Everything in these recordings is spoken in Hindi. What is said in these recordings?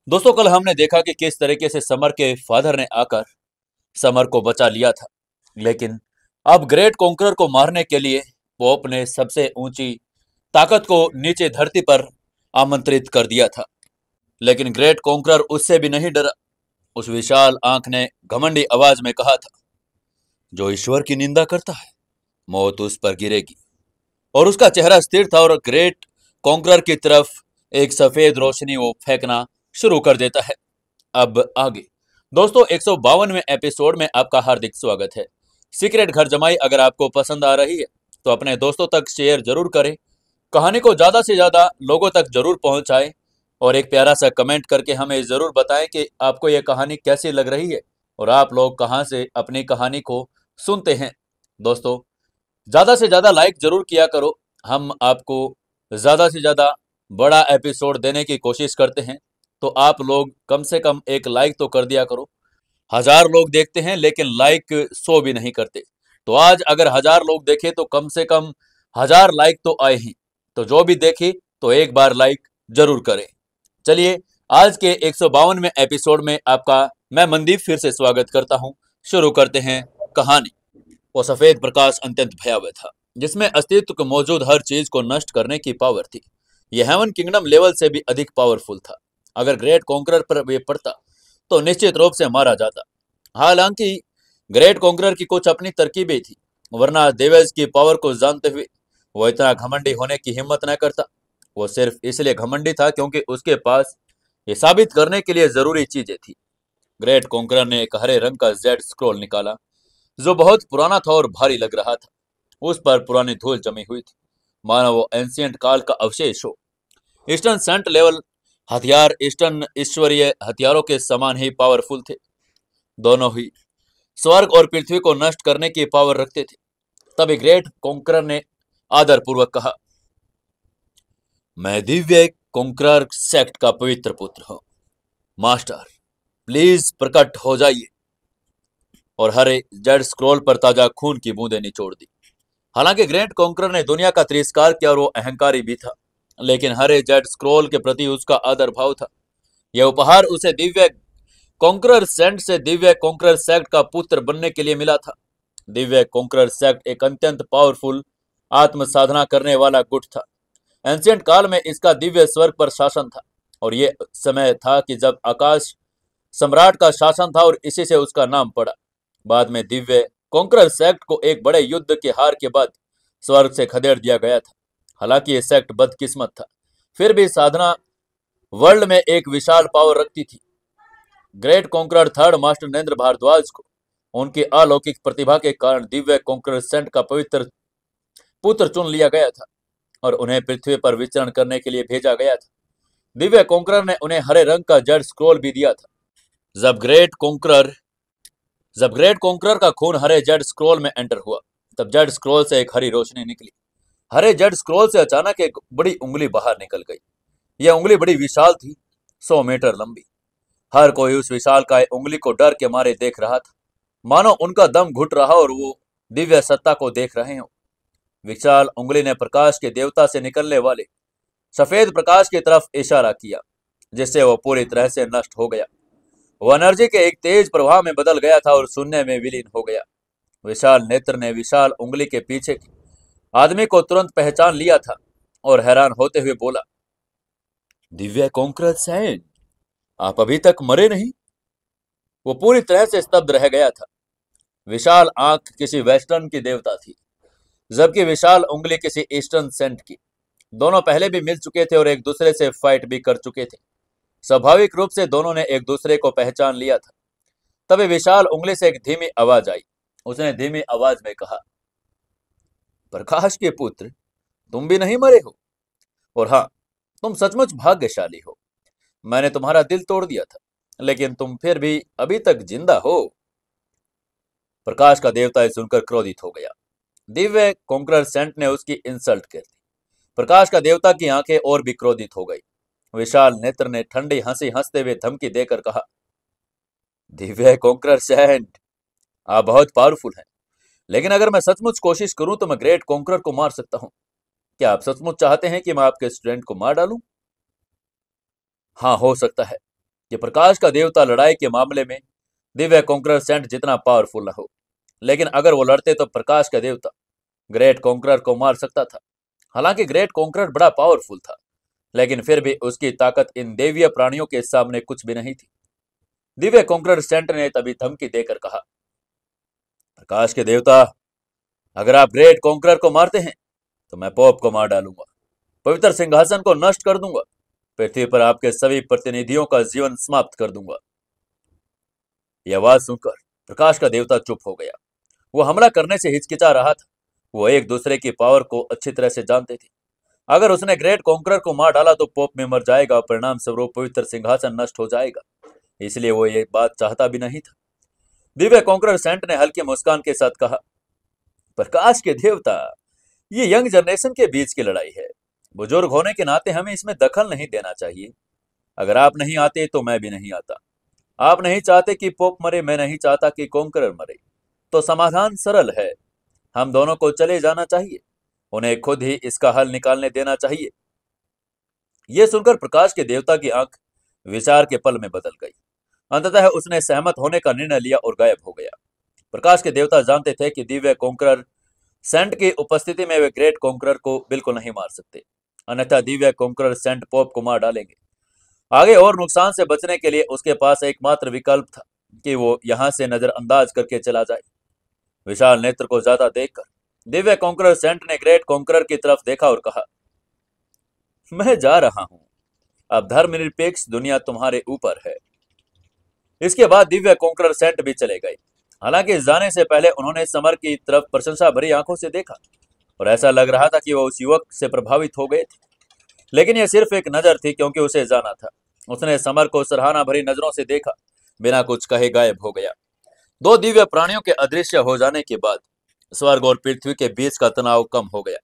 दोस्तों, कल हमने देखा कि किस तरीके से समर के फादर ने आकर समर को बचा लिया था। लेकिन अब ग्रेट कॉन्करर को मारने के लिए वो अपने सबसे ऊंची ताकत को नीचे धरती पर आमंत्रित कर दिया था। लेकिन ग्रेट कॉन्करर उससे भी नहीं डरा। उस विशाल आंख ने घमंडी आवाज में कहा था, जो ईश्वर की निंदा करता है मौत उस पर गिरेगी। और उसका चेहरा स्थिर था और ग्रेट कॉन्करर की तरफ एक सफेद रोशनी वो फेंकना शुरू कर देता है। अब आगे दोस्तों, 152वें एपिसोड में आपका हार्दिक स्वागत है। सीक्रेट घर जमाई अगर आपको पसंद आ रही है तो अपने दोस्तों तक शेयर जरूर करें, कहानी को ज्यादा से ज्यादा लोगों तक जरूर पहुंचाएं और एक प्यारा सा कमेंट करके हमें जरूर बताएं कि आपको यह कहानी कैसी लग रही है और आप लोग कहां से अपनी कहानी को सुनते हैं। दोस्तों, ज्यादा से ज्यादा लाइक जरूर किया करो। हम आपको ज्यादा से ज्यादा बड़ा एपिसोड देने की कोशिश करते हैं, तो आप लोग कम से कम एक लाइक तो कर दिया करो। 1000 लोग देखते हैं लेकिन लाइक 100 भी नहीं करते। तो आज अगर 1000 लोग देखे तो कम से कम 1000 लाइक तो आए ही। तो जो भी देखे तो एक बार लाइक जरूर करें। चलिए, आज के 152वें एपिसोड में आपका मैं मनदीप फिर से स्वागत करता हूं। शुरू करते हैं कहानी। वो सफेद प्रकाश अत्यंत भयावह था, जिसमें अस्तित्व को मौजूद हर चीज को नष्ट करने की पावर थी। यह हेवन किंगडम लेवल से भी अधिक पावरफुल था। अगर ग्रेट कॉन्करर पर ये पड़ता तो निश्चित रूप से मारा जाता। हालांकि ग्रेट कॉन्करर की कुछ अपनी तरकीबें थी, वरना देवेज की पावर को जानते हुए वो इतना घमंडी होने की हिम्मत न करता। वो सिर्फ इसलिए घमंडी था क्योंकि उसके पास ये साबित करने के लिए जरूरी चीजें थी। ग्रेट कॉन्करर ने एक हरे रंग का जेड स्क्रॉल निकाला, जो बहुत पुराना था और भारी लग रहा था। उस पर पुरानी धूल जमी हुई थी, मानो वो एंशियंट काल का अवशेष हो। ईस्टर्न सेंट लेवल हथियार ईस्टर्न ईश्वरीय हथियारों के समान ही पावरफुल थे। दोनों ही स्वर्ग और पृथ्वी को नष्ट करने की पावर रखते थे। तभी ग्रेट कॉन्करर ने आदर पूर्वक कहा, मैं दिव्य कॉन्करर सेक्ट का पवित्र पुत्र हूं। मास्टर, प्लीज प्रकट हो जाइए। और हरे जेड स्क्रॉल पर ताजा खून की बूंदें निचोड़ दी। हालांकि ग्रेट कॉन्करर ने दुनिया का तिरस्कार किया और वो अहंकारी भी था, लेकिन हरे जेड स्क्रॉल के प्रति उसका आदर भाव था। यह उपहार उसे दिव्य कॉन्करर सेंट से दिव्य कॉन्करर सेक्ट का पुत्र बनने के लिए मिला था। दिव्य कॉन्करर सेक्ट एक अत्यंत पावरफुल आत्म साधना करने वाला गुट था। एंशियंट काल में इसका दिव्य स्वर्ग पर शासन था और यह समय था कि जब आकाश सम्राट का शासन था और इसी से उसका नाम पड़ा। बाद में दिव्य कॉन्करर सेक्ट को एक बड़े युद्ध के हार के बाद स्वर्ग से खदेड़ दिया गया था। हालांकि ये सेक्ट बदकिस्मत था, फिर भी साधना वर्ल्ड में एक विशाल पावर रखती थी। Great conqueror third master Narendra Bhardwaj को उनकी अलौकिक प्रतिभा के कारण दिव्य कॉन्करर सेंट का पवित्र पुत्र चुन लिया गया था और उन्हें पृथ्वी पर विचरण करने के लिए भेजा गया था। दिव्य कॉन्करर ने उन्हें हरे रंग का जेड स्क्रॉल भी दिया था। जब ग्रेट कॉन्करर का खून हरे जेड स्क्रॉल में एंटर हुआ, तब जेड स्क्रॉल से एक हरी रोशनी निकली। हरे जेड स्क्रॉल से अचानक एक बड़ी उंगली बाहर निकल गई। यह उंगली बड़ी विशाल थी, 100 मीटर लंबी। हर कोई उस विशाल काय उंगली को डर के मारे देख रहा था, मानो उनका दम घुट रहा और वो दिव्य सत्ता को देख रहे हो। विशाल उंगली ने प्रकाश के देवता से निकलने वाले सफेद प्रकाश की तरफ इशारा किया, जिससे वो पूरी तरह से नष्ट हो गया। वो एनर्जी के एक तेज प्रवाह में बदल गया था और शून्य में विलीन हो गया। विशाल नेत्र ने विशाल उंगली के पीछे के आदमी को तुरंत पहचान लिया था और हैरान होते हुए बोला, दिव्य कॉन्करर सेंट, आप अभी तक मरे नहीं? वो पूरी तरह से स्तब्ध रह गया था। विशाल आंख किसी वेस्टर्न की देवता थी, जबकि विशाल उंगली किसी ईस्टर्न सेंट की। दोनों पहले भी मिल चुके थे और एक दूसरे से फाइट भी कर चुके थे। स्वाभाविक रूप से दोनों ने एक दूसरे को पहचान लिया था। तभी विशाल उंगली से एक धीमी आवाज आई। उसने धीमी आवाज में कहा, प्रकाश के पुत्र, तुम भी नहीं मरे हो, और हाँ, तुम सचमुच भाग्यशाली हो। मैंने तुम्हारा दिल तोड़ दिया था, लेकिन तुम फिर भी अभी तक जिंदा हो। प्रकाश का देवता सुनकर क्रोधित हो गया। दिव्य कॉन्करर सेंट ने उसकी इंसल्ट कर दी। प्रकाश का देवता की आंखें और भी क्रोधित हो गई। विशाल नेत्र ने ठंडी हंसी हंसते हुए धमकी देकर कहा, दिव्य कॉन्करर सेंट, आप बहुत पावरफुल हैं, लेकिन अगर मैं सचमुच कोशिश करूं तो मैं ग्रेट कॉन्करर को मार सकता हूं। क्या आप सचमुच चाहते हैं कि मैं आपके स्टूडेंट को मार डालूं? हाँ, हो सकता है, कि प्रकाश का देवता लड़ाई के मामले में दिव्य कॉन्करर सेंट जितना पावरफुल न हो, लेकिन अगर वो लड़ते तो प्रकाश का देवता ग्रेट कॉन्करर को मार सकता था। हालांकि ग्रेट कॉन्करर बड़ा पावरफुल था, लेकिन फिर भी उसकी ताकत इन देवीय प्राणियों के सामने कुछ भी नहीं थी। दिव्य कॉन्करर सेंट ने तभी धमकी देकर कहा, प्रकाश के देवता, अगर आप ग्रेट कॉन्करर को मारते हैं तो मैं पोप को मार डालूंगा, पवित्र सिंहासन को नष्ट कर दूंगा, पृथ्वी पर आपके सभी प्रतिनिधियों का जीवन समाप्त कर दूंगा। यह आवाज सुनकर प्रकाश का देवता चुप हो गया। वो हमला करने से हिचकिचा रहा था। वो एक दूसरे की पावर को अच्छी तरह से जानते थे। अगर उसने ग्रेट कॉन्करर को मार डाला तो पोप में मर जाएगा और परिणाम स्वरूप पवित्र सिंहासन नष्ट हो जाएगा। इसलिए वो ये बात चाहता भी नहीं था। दिव्य कॉन्करर सेंट ने हल्की मुस्कान के साथ कहा, प्रकाश के देवता, ये यंग जनरेशन के बीच की लड़ाई है। बुजुर्ग होने के नाते हमें इसमें दखल नहीं देना चाहिए। अगर आप नहीं आते तो मैं भी नहीं आता। आप नहीं चाहते कि पोप मरे, मैं नहीं चाहता कि कॉन्करर मरे, तो समाधान सरल है, हम दोनों को चले जाना चाहिए। उन्हें खुद ही इसका हल निकालने देना चाहिए। यह सुनकर प्रकाश के देवता की आंख विचार के पल में बदल गई। अंततः उसने सहमत होने का निर्णय लिया और गायब हो गया। प्रकाश के देवता जानते थे कि दिव्य कॉन्करर सेंट की उपस्थिति में वे ग्रेट कॉन्करर को बिल्कुल नहीं मार सकते, अन्यथा दिव्य कॉन्करर सेंट पोप को मार डालेंगे। आगे और नुकसान से बचने के लिए उसके पास एकमात्र विकल्प था कि वो यहां से नजरअंदाज करके चला जाए। विशाल नेत्र को ज्यादा देखकर दिव्य कॉन्करर सेंट ने ग्रेट कॉन्करर की तरफ देखा और कहा, मैं जा रहा हूं, अब धर्मनिरपेक्ष दुनिया तुम्हारे ऊपर है। इसके बाद दिव्य कॉन्करर सेंट भी चले गए। हालांकि जाने से पहले उन्होंने समर की तरफ प्रशंसा भरी आंखों से देखा और ऐसा लग रहा था कि वो उस युवक से प्रभावित हो गए थे। लेकिन यह सिर्फ एक नजर थी, क्योंकि उसे जाना था। उसने समर को सराहना भरी नजरों से देखा, बिना कुछ कहे गायब हो गया। दो दिव्य प्राणियों के अदृश्य हो जाने के बाद स्वर्ग और पृथ्वी के बीच का तनाव कम हो गया।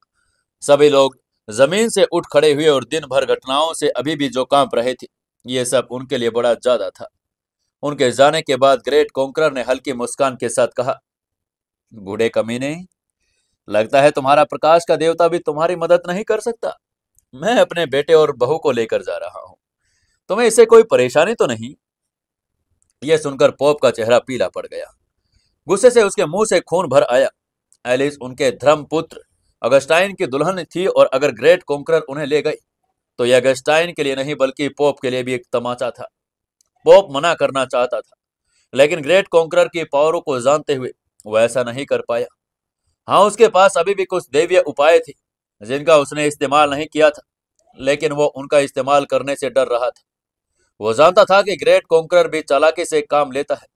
सभी लोग जमीन से उठ खड़े हुए और दिन भर घटनाओं से अभी भी जो कांप रहे थे, ये सब उनके लिए बड़ा ज्यादा था। उनके जाने के बाद ग्रेट कॉन्करर ने हल्की मुस्कान के साथ कहा, बूढ़े कमीने, लगता है तुम्हारा प्रकाश का देवता भी तुम्हारी मदद नहीं कर सकता। मैं अपने बेटे और बहू को लेकर जा रहा हूं, तुम्हें इससे कोई परेशानी तो नहीं? यह सुनकर पोप का चेहरा पीला पड़ गया। गुस्से से उसके मुंह से खून भर आया। एलिस उनके धर्मपुत्र अगस्टाइन की दुल्हन थी और अगर ग्रेट कॉन्करर उन्हें ले गई तो यह अगस्टाइन के लिए नहीं बल्कि पोप के लिए भी एक तमाचा था। पोप मना करना चाहता था, लेकिन ग्रेट कॉन्करर की पावरों को जानते हुए वह ऐसा नहीं कर पाया। हाँ, उसके पास अभी भी कुछ दैवीय उपाय थे जिनका उसने इस्तेमाल नहीं किया था, लेकिन वो उनका इस्तेमाल करने से डर रहा था। वो जानता था कि ग्रेट कॉन्करर भी चालाकी से काम लेता है।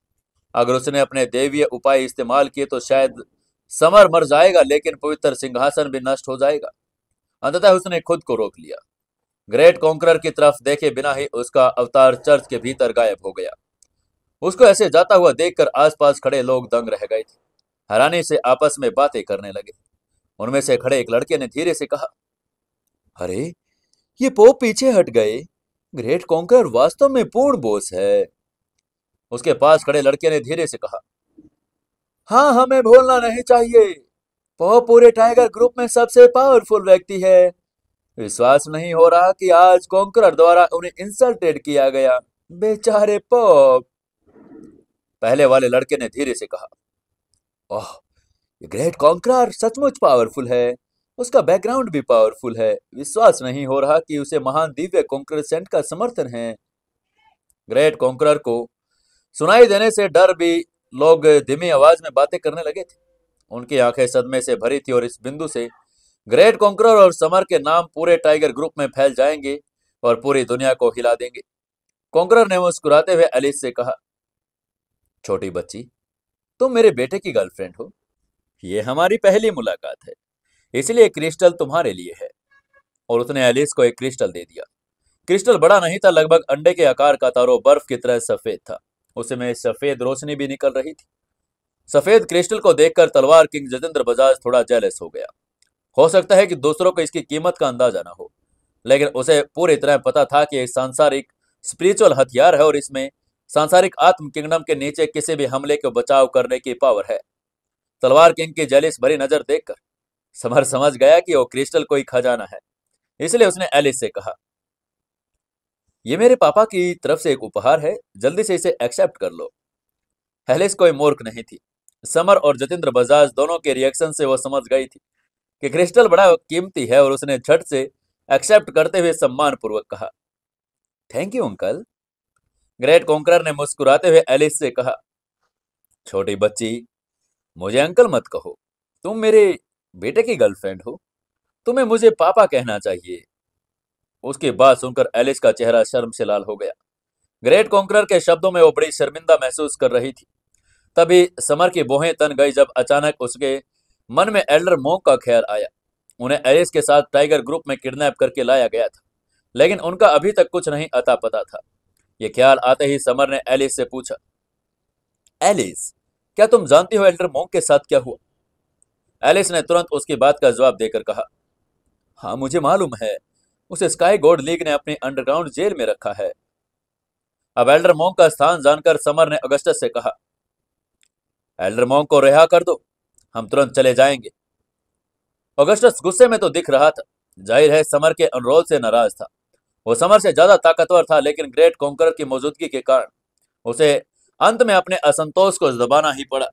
अगर उसने अपने दैवीय उपाय इस्तेमाल किए तो शायद समर मर जाएगा, लेकिन पवित्र सिंहासन भी नष्ट हो जाएगा। अंततः उसने खुद को रोक लिया। ग्रेट कॉन्करर की तरफ देखे बिना ही उसका अवतार चर्च के भीतर गायब हो गया। उसको ऐसे जाता हुआ देखकर आसपास खड़े लोग दंग रह गए थे। हैरानी से आपस में बातें करने लगे। उनमें से खड़े एक लड़के ने धीरे से कहा, अरे, ये पोप पीछे हट गए। ग्रेट कॉन्करर वास्तव में पूर्ण बोस है। उसके पास खड़े लड़के ने धीरे से कहा, हाँ, हमें भूलना नहीं चाहिए, पोप पूरे टाइगर ग्रुप में सबसे पावरफुल व्यक्ति है। विश्वास नहीं हो रहा कि आज कॉन्करर द्वारा उन्हें इंसल्टेड किया गया। बेचारे पोप। पहले वाले लड़के ने धीरे से कहा, ओह, ये ग्रेट कॉन्करर सचमुच पावरफुल है। उसका बैकग्राउंड भी पावरफुल है। विश्वास नहीं हो रहा कि उसे महान दिव्य कॉन्करर सेंट का समर्थन है। ग्रेट कॉन्करर को सुनाई देने से डर भी लोग धीमी आवाज में बातें करने लगे थे। उनकी आंखें सदमे से भरी थी और इस बिंदु से ग्रेट कॉन्करर और समर के नाम पूरे टाइगर ग्रुप में फैल जाएंगे और पूरी दुनिया को हिला देंगे। कॉन्करर ने मुस्कुराते हुए एलिस से कहा, छोटी बच्ची, तुम मेरे बेटे की गर्लफ्रेंड हो। ये हमारी पहली मुलाकात है, इसलिए क्रिस्टल तुम्हारे लिए है। और उसने एलिस को एक क्रिस्टल दे दिया। क्रिस्टल बड़ा नहीं था, लगभग अंडे के आकार का था और वो बर्फ की तरह सफेद था। उसमें सफेद रोशनी भी निकल रही थी। सफेद क्रिस्टल को देखकर तलवार किंग जतेंद्र बजाज थोड़ा जेलस हो गया। हो सकता है कि दूसरों को इसकी कीमत का अंदाजा ना हो, लेकिन उसे पूरी तरह पता था कि एक सांसारिक स्पिरिचुअल हथियार है और इसमें सांसारिक आत्म किंगडम के नीचे किसी भी हमले को बचाव करने की पावर है। तलवार किंग की जेलिस भरी नजर देखकर समर समझ गया कि वो क्रिस्टल कोई खजाना है। इसलिए उसने एलिस से कहा, ये मेरे पापा की तरफ से एक उपहार है, जल्दी से इसे एक्सेप्ट कर लो। एलिस कोई मूर्ख नहीं थी। समर और जतिंद्र बजाज दोनों के रिएक्शन से वो समझ गई थी कि क्रिस्टल बड़ा कीमती है और उसने झट से एक्सेप्ट करते हुए सम्मान पूर्वक कहा, thank you uncle. Great conqueror ने मुस्कुराते हुए एलिस से कहा, छोटी बच्ची, मुझे अंकल मत कहो। तुम मेरे बेटे की गर्लफ्रेंड हो, तुम्हें मुझे पापा कहना चाहिए। उसकी बात सुनकर एलिस का चेहरा शर्म से लाल हो गया। ग्रेट कॉन्करर के शब्दों में वो बड़ी शर्मिंदा महसूस कर रही थी। तभी समर की भौहें तन गई जब अचानक उसके मन में एल्डर मोंक का ख्याल आया। उन्हें एलिस के साथ टाइगर ग्रुप में किडनैप करके लाया गया था, लेकिन उनका अभी तक कुछ नहीं अता पता था। ये ख्याल आते ही समर ने एलिस से पूछा, एलिस, क्या तुम जानती हो एल्डर मोंक के साथ क्या हुआ? एलिस ने तुरंत उसकी बात का जवाब देकर कहा, हाँ मुझे मालूम है, उसे स्काई गॉड लीग ने अपनी अंडरग्राउंड जेल में रखा है। अब एल्डर मोंक का स्थान जानकर समर ने अगस्टस से कहा, एल्डर मोंक को रिहा कर दो, हम तुरंत चले जाएंगे। ऑगस्टस गुस्से में तो दिख रहा था। जाहिर है समर के अनुरोध से नाराज था। वो समर से ज्यादा ताकतवर था, लेकिन ग्रेट कॉन्करर की मौजूदगी के कारण उसे अंत में अपने असंतोष को दबाना ही पड़ा।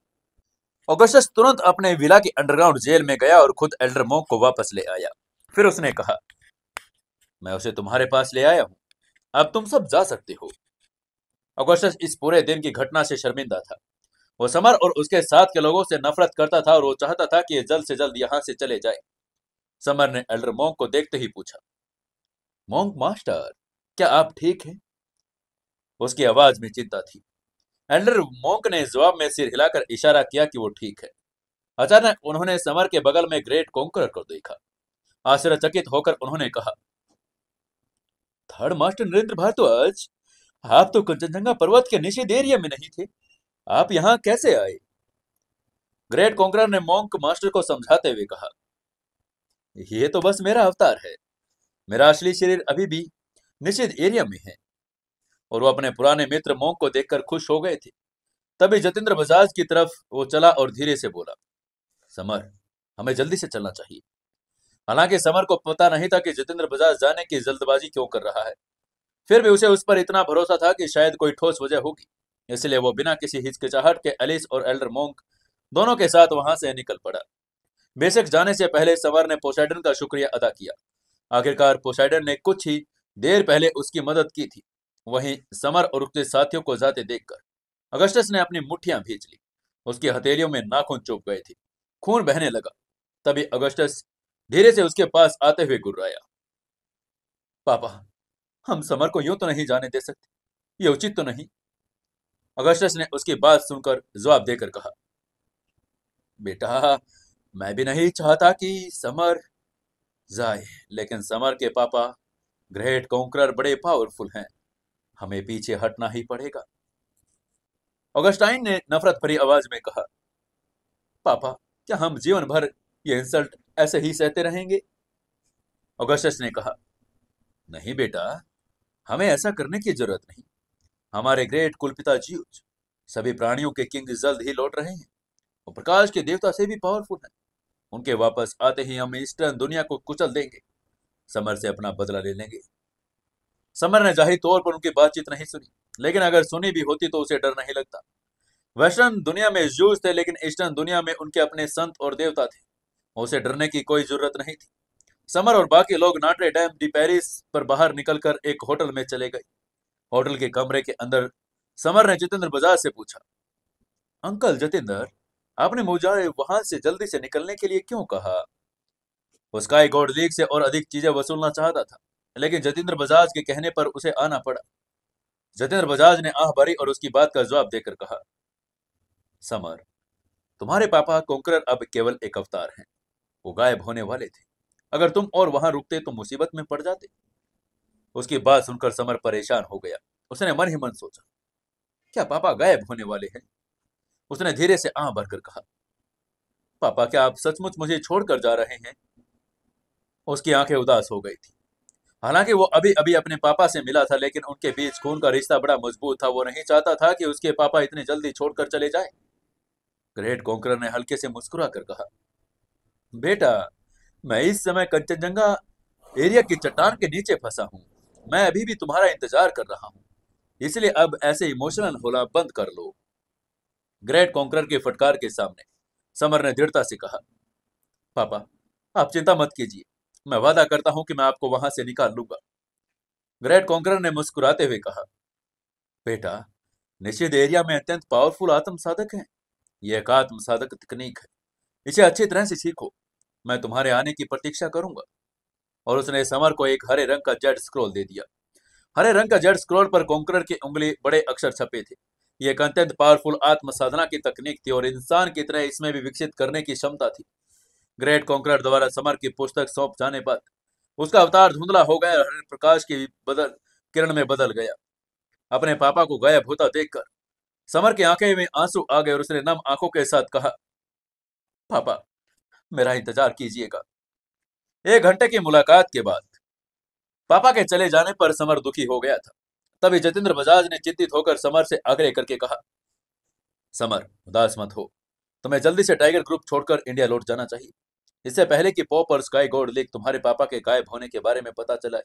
ऑगस्टस तुरंत अपने विला की अंडरग्राउंड जेल में गया और खुद एल्डर मोंक को वापस ले आया। फिर उसने कहा, मैं उसे तुम्हारे पास ले आया हूं, अब तुम सब जा सकते हो। ऑगस्टस इस पूरे दिन की घटना से शर्मिंदा था। वो समर और उसके साथ के लोगों से नफरत करता था और वो चाहता था कि ये जल्द से जल्द यहाँ से चले जाए। समर ने एल्डर मोंक को देखते ही पूछा, मोंक मास्टर, क्या आप ठीक हैं? उसकी आवाज में चिंता थी। एल्डर मोंक ने जवाब में सिर हिलाकर इशारा किया कि वो ठीक है। अचानक उन्होंने समर के बगल में ग्रेट कॉन्करर को देखा। आश्चर्यचकित होकर उन्होंने कहा, थर्ड मास्टर नरेंद्र भारद्वाज, आप तो कंचनजंगा पर्वत के निषेध एरिया में नहीं थे, आप यहाँ कैसे आए? ग्रेट कॉन्करर ने मोंक मास्टर को समझाते हुए कहा, ये तो बस मेरा अवतार है, मेरा असली शरीर अभी भी निषेध एरिया में है। और वो अपने पुराने मित्र मोंक को देखकर खुश हो गए थे। तभी जतिंद्र बजाज की तरफ वो चला और धीरे से बोला, समर, हमें जल्दी से चलना चाहिए। हालांकि समर को पता नहीं था कि जतिंद्र बजाज जाने की जल्दबाजी क्यों कर रहा है। फिर भी उसे उस पर इतना भरोसा था कि शायद कोई ठोस वजह होगी, इसलिए वो बिना किसी हिचकिचाहट के एलिस और एल्डर मोंक दोनों के साथ वहां से निकल पड़ा। बेशक जाने से पहले समर ने पोसाइडन का शुक्रिया अदा किया। आखिरकार पोसाइडन ने कुछ ही देर पहले उसकी मदद की थी। वहीं समर और उसके साथियों को जाते देखकर अगस्टस ने अपनी मुट्ठियां भींच ली। उसकी हथेलियों में नाखून चुभ गए थे, खून बहने लगा। तभी अगस्टस धीरे से उसके पास आते हुए गुर्राया, पापा, हम समर को यूं तो नहीं जाने दे सकते, ये उचित तो नहीं। अगस्टस ने उसकी बात सुनकर जवाब देकर कहा, बेटा, मैं भी नहीं चाहता कि समर जाए, लेकिन समर के पापा ग्रेट कॉन्करर बड़े पावरफुल हैं, हमें पीछे हटना ही पड़ेगा। ऑगस्टाइन ने नफरत भरी आवाज में कहा, पापा, क्या हम जीवन भर ये इंसल्ट ऐसे ही सहते रहेंगे? ऑगस्टस ने कहा, नहीं बेटा, हमें ऐसा करने की जरूरत नहीं। हमारे ग्रेट कुलपिता ज्यूज सभी प्राणियों के किंग जल्द ही लौट रहे हैं। वो प्रकाश के देवता से भी पावरफुल हैं। उनके वापस आते ही हम ईस्टर्न दुनिया को कुचल देंगे, समर से अपना बदला ले लेंगे। समर ने जाहिर तौर पर उनकी बातचीत नहीं सुनी, लेकिन अगर सुनी भी होती तो उसे डर नहीं लगता। वेस्टर्न दुनिया में जूस थे, लेकिन ईस्टर्न दुनिया में उनके अपने संत और देवता थे। उसे डरने की कोई जरूरत नहीं थी। समर और बाकी लोग नाट्रे डैम डी पेरिस पर बाहर निकलकर एक होटल में चले गए। होटल के कमरे के अंदर समर ने जितेंद्र बजाज से पूछा, अंकल जतिंदर, आपने मुझे वहां से जल्दी से निकलने के लिए क्यों कहा? वो स्काई गॉड लीग से और अधिक चीजें वसूलना चाहता था, लेकिन जतिंद्र बजाज के कहने पर उसे आना पड़ा। जतिंद्र बजाज ने आह भरी और उसकी बात का जवाब देकर कहा, समर, तुम्हारे पापा कॉन्करर अब केवल एक अवतार हैं। वो गायब होने वाले थे। अगर तुम और वहां रुकते तो मुसीबत में पड़ जाते। उसकी बात सुनकर समर परेशान हो गया। उसने मन ही मन सोचा, क्या पापा गायब होने वाले हैं? उसने धीरे से आह भरकर कहा, पापा, क्या आप सचमुच मुझे छोड़कर जा रहे हैं? उसकी आंखें उदास हो गई थी। हालांकि वो अभी अभी अपने पापा से मिला था, लेकिन उनके बीच खून का रिश्ता बड़ा मजबूत था। वो नहीं चाहता था कि उसके पापा इतनी जल्दी छोड़कर चले जाए। ग्रेट कॉन्करर ने हल्के से मुस्कुरा कर कहा, बेटा, मैं इस समय कंचनजंगा एरिया की चट्टान के नीचे फंसा हूं। मैं अभी भी तुम्हारा इंतजार कर रहा हूं, इसलिए अब ऐसे इमोशनल होना बंद कर लो। ग्रेट कॉन्करर के फटकार के सामने समर ने दृढ़ता से कहा, पापा, आप चिंता मत कीजिए, मैं वादा करता हूं कि मैं आपको वहां से निकाल लूंगा। ग्रेट कॉन्करर ने मुस्कुराते हुए कहा, बेटा, निषिद्ध एरिया में अत्यंत पावरफुल आत्म साधक हैं। यह एक आत्म साधक तकनीक है, इसे अच्छी तरह से सीखो। मैं तुम्हारे आने की प्रतीक्षा करूंगा। और उसने समर को एक हरे रंग का जेड स्क्रॉल दे दिया। हरे रंग का जेड स्क्रॉल पर कॉन्करर की उंगली बड़े अक्षर छपे थे। यह एक अत्यंत पावरफुल आत्म साधना की तकनीक थी और इंसान की तरह इसमें भी विकसित करने की क्षमता थी। ग्रेट कॉन्करर द्वारा समर की पुस्तक सौंप जाने बाद उसका अवतार धुंधला हो गया और हरे प्रकाश की बदल किरण में बदल गया। अपने पापा को गायब होता देखकर समर की आंखें में आंसू आ गए और उसने नम आंखों के साथ कहा, पापा, मेरा इंतजार कीजिएगा। 1 घंटे की मुलाकात के बाद पापा के चले जाने पर समर दुखी हो गया था। तभी जतेंद्र बजाज ने चिंतित होकर समर से आग्रह करके कहा, समर, उदास मत हो। तुम्हें जल्दी से टाइगर ग्रुप छोड़कर इंडिया लौट जाना चाहिए, इससे पहले कि पॉप और स्काई गॉड लीग तुम्हारे पापा के गायब होने के बारे में पता चला है।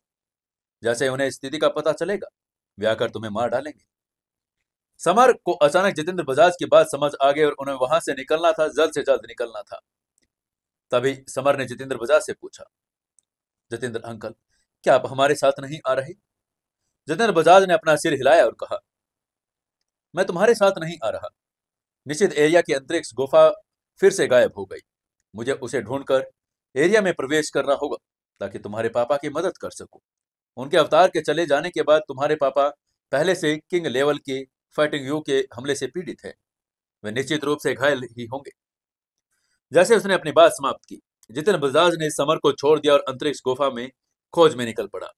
जैसे उन्हें स्थिति का पता चलेगा, वे आकर तुम्हें मार डालेंगे। समर को अचानक जतेंद्र बजाज की बात समझ आ गई और उन्हें वहां से निकलना था, जल्द से जल्द निकलना था। तभी समर ने जतेंद्र बजाज से पूछा, जतेंद्र अंकल, क्या आप हमारे साथ नहीं आ रहे? जतेंद्र बजाज ने अपना सिर हिलाया और कहा, मैं तुम्हारे साथ नहीं आ रहा। निषिद्ध एरिया की अंतरिक्ष गुफा फिर से गायब हो गई। मुझे उसे ढूंढकर एरिया में प्रवेश करना होगा ताकि तुम्हारे पापा की मदद कर सकूं। उनके अवतार के चले जाने के बाद तुम्हारे पापा पहले से किंग लेवल के फाइटिंग यू के हमले से पीड़ित है। वे निश्चित रूप से घायल ही होंगे। जैसे उसने अपनी बात समाप्त की, जितेंद्र बजाज ने समर को छोड़ दिया और अंतरिक्ष गुफा में खोज में निकल पड़ा।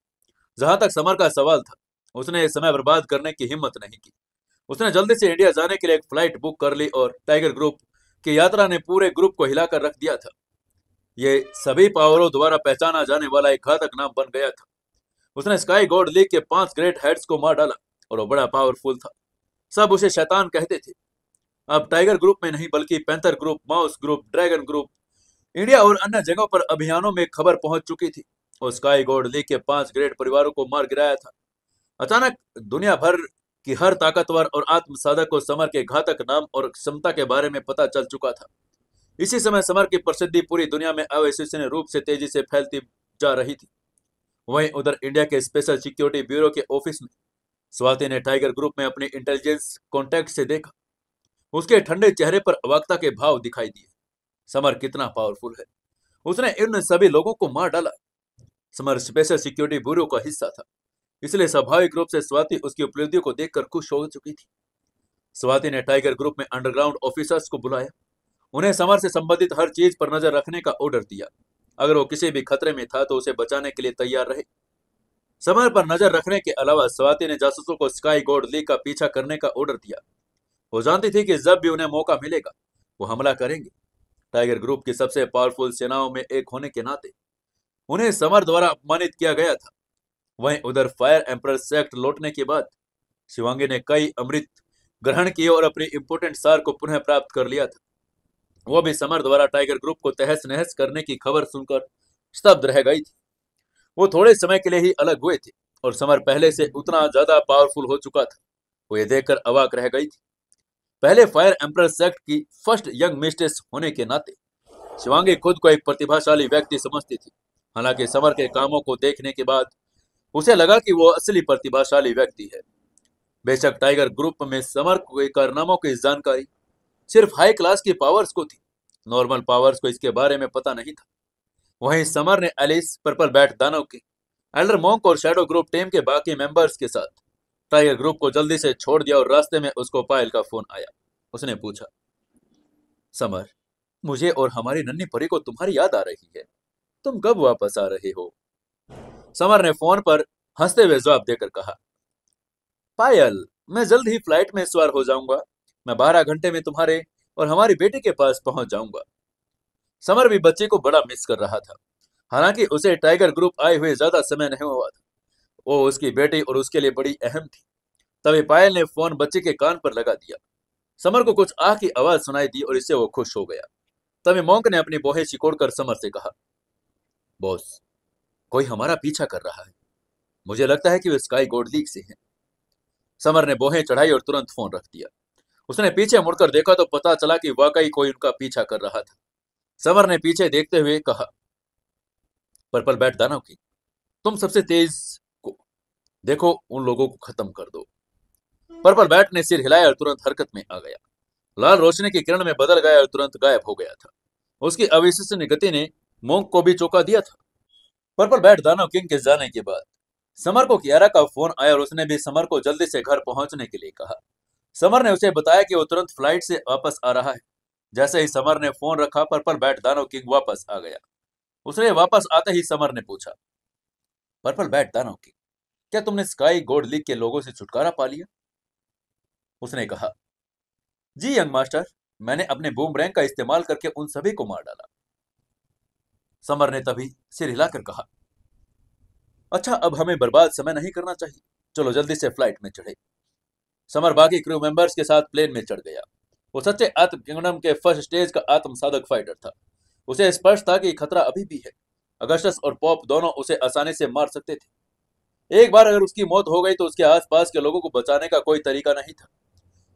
जहां तक समर का सवाल था, उसने समय बर्बाद करने की हिम्मत नहीं की। उसने जल्दी से इंडिया जाने के लिए एक फ्लाइट बुक कर ली और टाइगर ग्रुप की यात्रा ने पूरे ग्रुप को हिलाकर रख दिया था। ये सभी पावरों द्वारा पहचाना जाने वाला एक घातक नाम बन गया था। उसने स्काई गॉड लीग के 5 ग्रेट हेड्स को मार डाला और वो बड़ा पावरफुल था। सब उसे शैतान कहते थे। अब टाइगर ग्रुप में नहीं बल्कि panther group, mouse group, dragon group, India और अन्य जगहों पर अभियानों में खबर पहुंच चुकी थी और स्काई गॉड लीग के 5 ग्रेट परिवारों को मार गिराया था। अचानक दुनिया भर की हर ताकतवर और आत्म साधक को समर के घातक नाम और क्षमता के बारे में पता चल चुका था। इसी समय समर की प्रसिद्धि पूरी दुनिया में अविश्वसनीय रूप से तेजी से फैलती जा रही थी। वहीं उधर इंडिया के स्पेशल सिक्योरिटी ब्यूरो के ऑफिस में स्वाति ने टाइगर ग्रुप में अपने इंटेलिजेंस कॉन्टैक्ट से देखा। उसके ठंडे चेहरे पर अवाकता के भाव दिखाई दिए। समर कितना पावरफुल है, उसने इन सभी लोगों को मार डाला। समर स्पेशल सिक्योरिटी ब्यूरो का हिस्सा था, इसलिए स्वाभाविक रूप से स्वाति उसकी उपलब्धियों को देखकर खुश हो चुकी थी। स्वाति ने टाइगर ग्रुप में अंडरग्राउंड ऑफिसर्स को बुलाया। उन्हें समर से संबंधित हर चीज पर नजर रखने का ऑर्डर दिया। अगर वो किसी भी खतरे में था तो उसे बचाने के लिए तैयार रहे। समर पर नजर रखने के अलावा स्वाति ने जासूसों को स्काई गॉड लीग का पीछा करने का ऑर्डर दिया। वो जानती थी कि जब भी उन्हें मौका मिलेगा वो हमला करेंगे। टाइगर ग्रुप की सबसे पावरफुल सेनाओं में एक होने के नाते उन्हें समर द्वारा अपमानित किया गया था। वहीं उधर फायर एम्परर सेक्ट लौटने के बाद शिवांगी ने कई अमृत ग्रहण किए और अपनी इंपोर्टेंट सार को पुनः प्राप्त कर लिया था। वो भी समर द्वारा टाइगर ग्रुप को तहस नहस करने की खबर सुनकर स्तब्ध रह गई थी। वो थोड़े समय के लिए ही अलग हुए थे और समर पहले से उतना ज्यादा पावरफुल हो चुका था। वो ये देखकर अवाक रह गई थी। पहले फायर एम्परर सेक्ट की फर्स्ट यंग मिस्ट्रेस होने के नाते शिवांगी खुद को एक प्रतिभाशाली व्यक्ति समझती थी। हालांकि समर के कामों को देखने के बाद उसे लगा कि वो असली प्रतिभाशाली व्यक्ति है। बेशक टाइगर ग्रुप में समर के कारनामों की जानकारी सिर्फ हाई क्लास की पावर्स को थी, नॉर्मल पावर्स को इसके बारे में पता नहीं था। वहीं समर ने एलिस, पर्पल बैट दानव के एल्डर मॉन्क और शैडो ग्रुप टीम के बाकी मेंबर्स के साथ टाइगर ग्रुप को जल्दी से छोड़ दिया और रास्ते में उसको पायल का फोन आया। उसने पूछा, समर, मुझे और हमारी नन्ही परी को तुम्हारी याद आ रही है, तुम कब वापस आ रहे हो? समर ने फोन पर हंसते हुए जवाब देकर कहा, पायल, मैं जल्द ही फ्लाइट में सवार हो जाऊंगा। मैं 12 घंटे में तुम्हारे और हमारी बेटी के पास पहुंच जाऊंगा। समर भी बच्चे को बड़ा मिस कर रहा था। हालांकि उसे टाइगर ग्रुप आए हुए ज्यादा समय नहीं हुआ था। वो उसकी बेटी और उसके लिए बड़ी अहम थी। तभी पायल ने फोन बच्चे के कान पर लगा दिया। समर को कुछ आह की आवाज सुनाई दी और इससे वो खुश हो गया। तभी मॉन्क ने अपनी बोहे सिकोड़कर समर से कहा, बॉस, कोई हमारा पीछा कर रहा है। मुझे लगता है कि वे स्काई गोल्ड लीग से हैं। समर ने बोहें चढ़ाई और तुरंत फोन रख दिया। उसने पीछे मुड़कर देखा तो पता चला कि वाकई कोई उनका पीछा कर रहा था। समर ने पीछे देखते हुए कहा, पर्पल बैट दानव की, तुम सबसे तेज को देखो, उन लोगों को खत्म कर दो। पर्पल बैट ने सिर हिलाया और तुरंत हरकत में आ गया। लाल रोशनी की किरण में बदल गया और तुरंत गायब हो गया था। उसकी अविश्वसनीय गति ने मोंक को भी चौंका दिया था। पर्पल बैट दानव किंग के जाने के बाद समर को कियारा का फोन आया और उसने भी समर को जल्दी से घर पहुंचने के लिए कहा। समर ने उसे बताया कि वो तुरंत फ्लाइट से वापस आ रहा है। जैसे ही समर ने फोन रखा, पर्पल बैट दानव किंग वापस आ गया। उसने वापस आते ही समर ने पूछा, पर्पल बैट दानव किंग, क्या तुमने स्काई गोल्ड लीग के लोगों से छुटकारा पा लिया? उसने कहा, जी यंग मास्टर, मैंने अपने बूमरैंग का इस्तेमाल करके उन सभी को मार डाला। समर ने तभी सिर हिलाकर कहा, अच्छा, अब हमें बर्बाद समय नहीं करना चाहिए, चलो जल्दी से फ्लाइट में चढ़े। समर बाकी क्रू मेंबर्स के साथ प्लेन में चढ़ गया। वो सच्चे आत्म किंगडम के फर्स्ट स्टेज का आत्म साधक फाइटर था। उसे स्पष्ट था कि खतरा अभी भी है। अगस्टस और पॉप दोनों उसे आसानी से मार सकते थे। एक बार अगर उसकी मौत हो गई तो उसके आसपास के लोगों को बचाने का कोई तरीका नहीं था।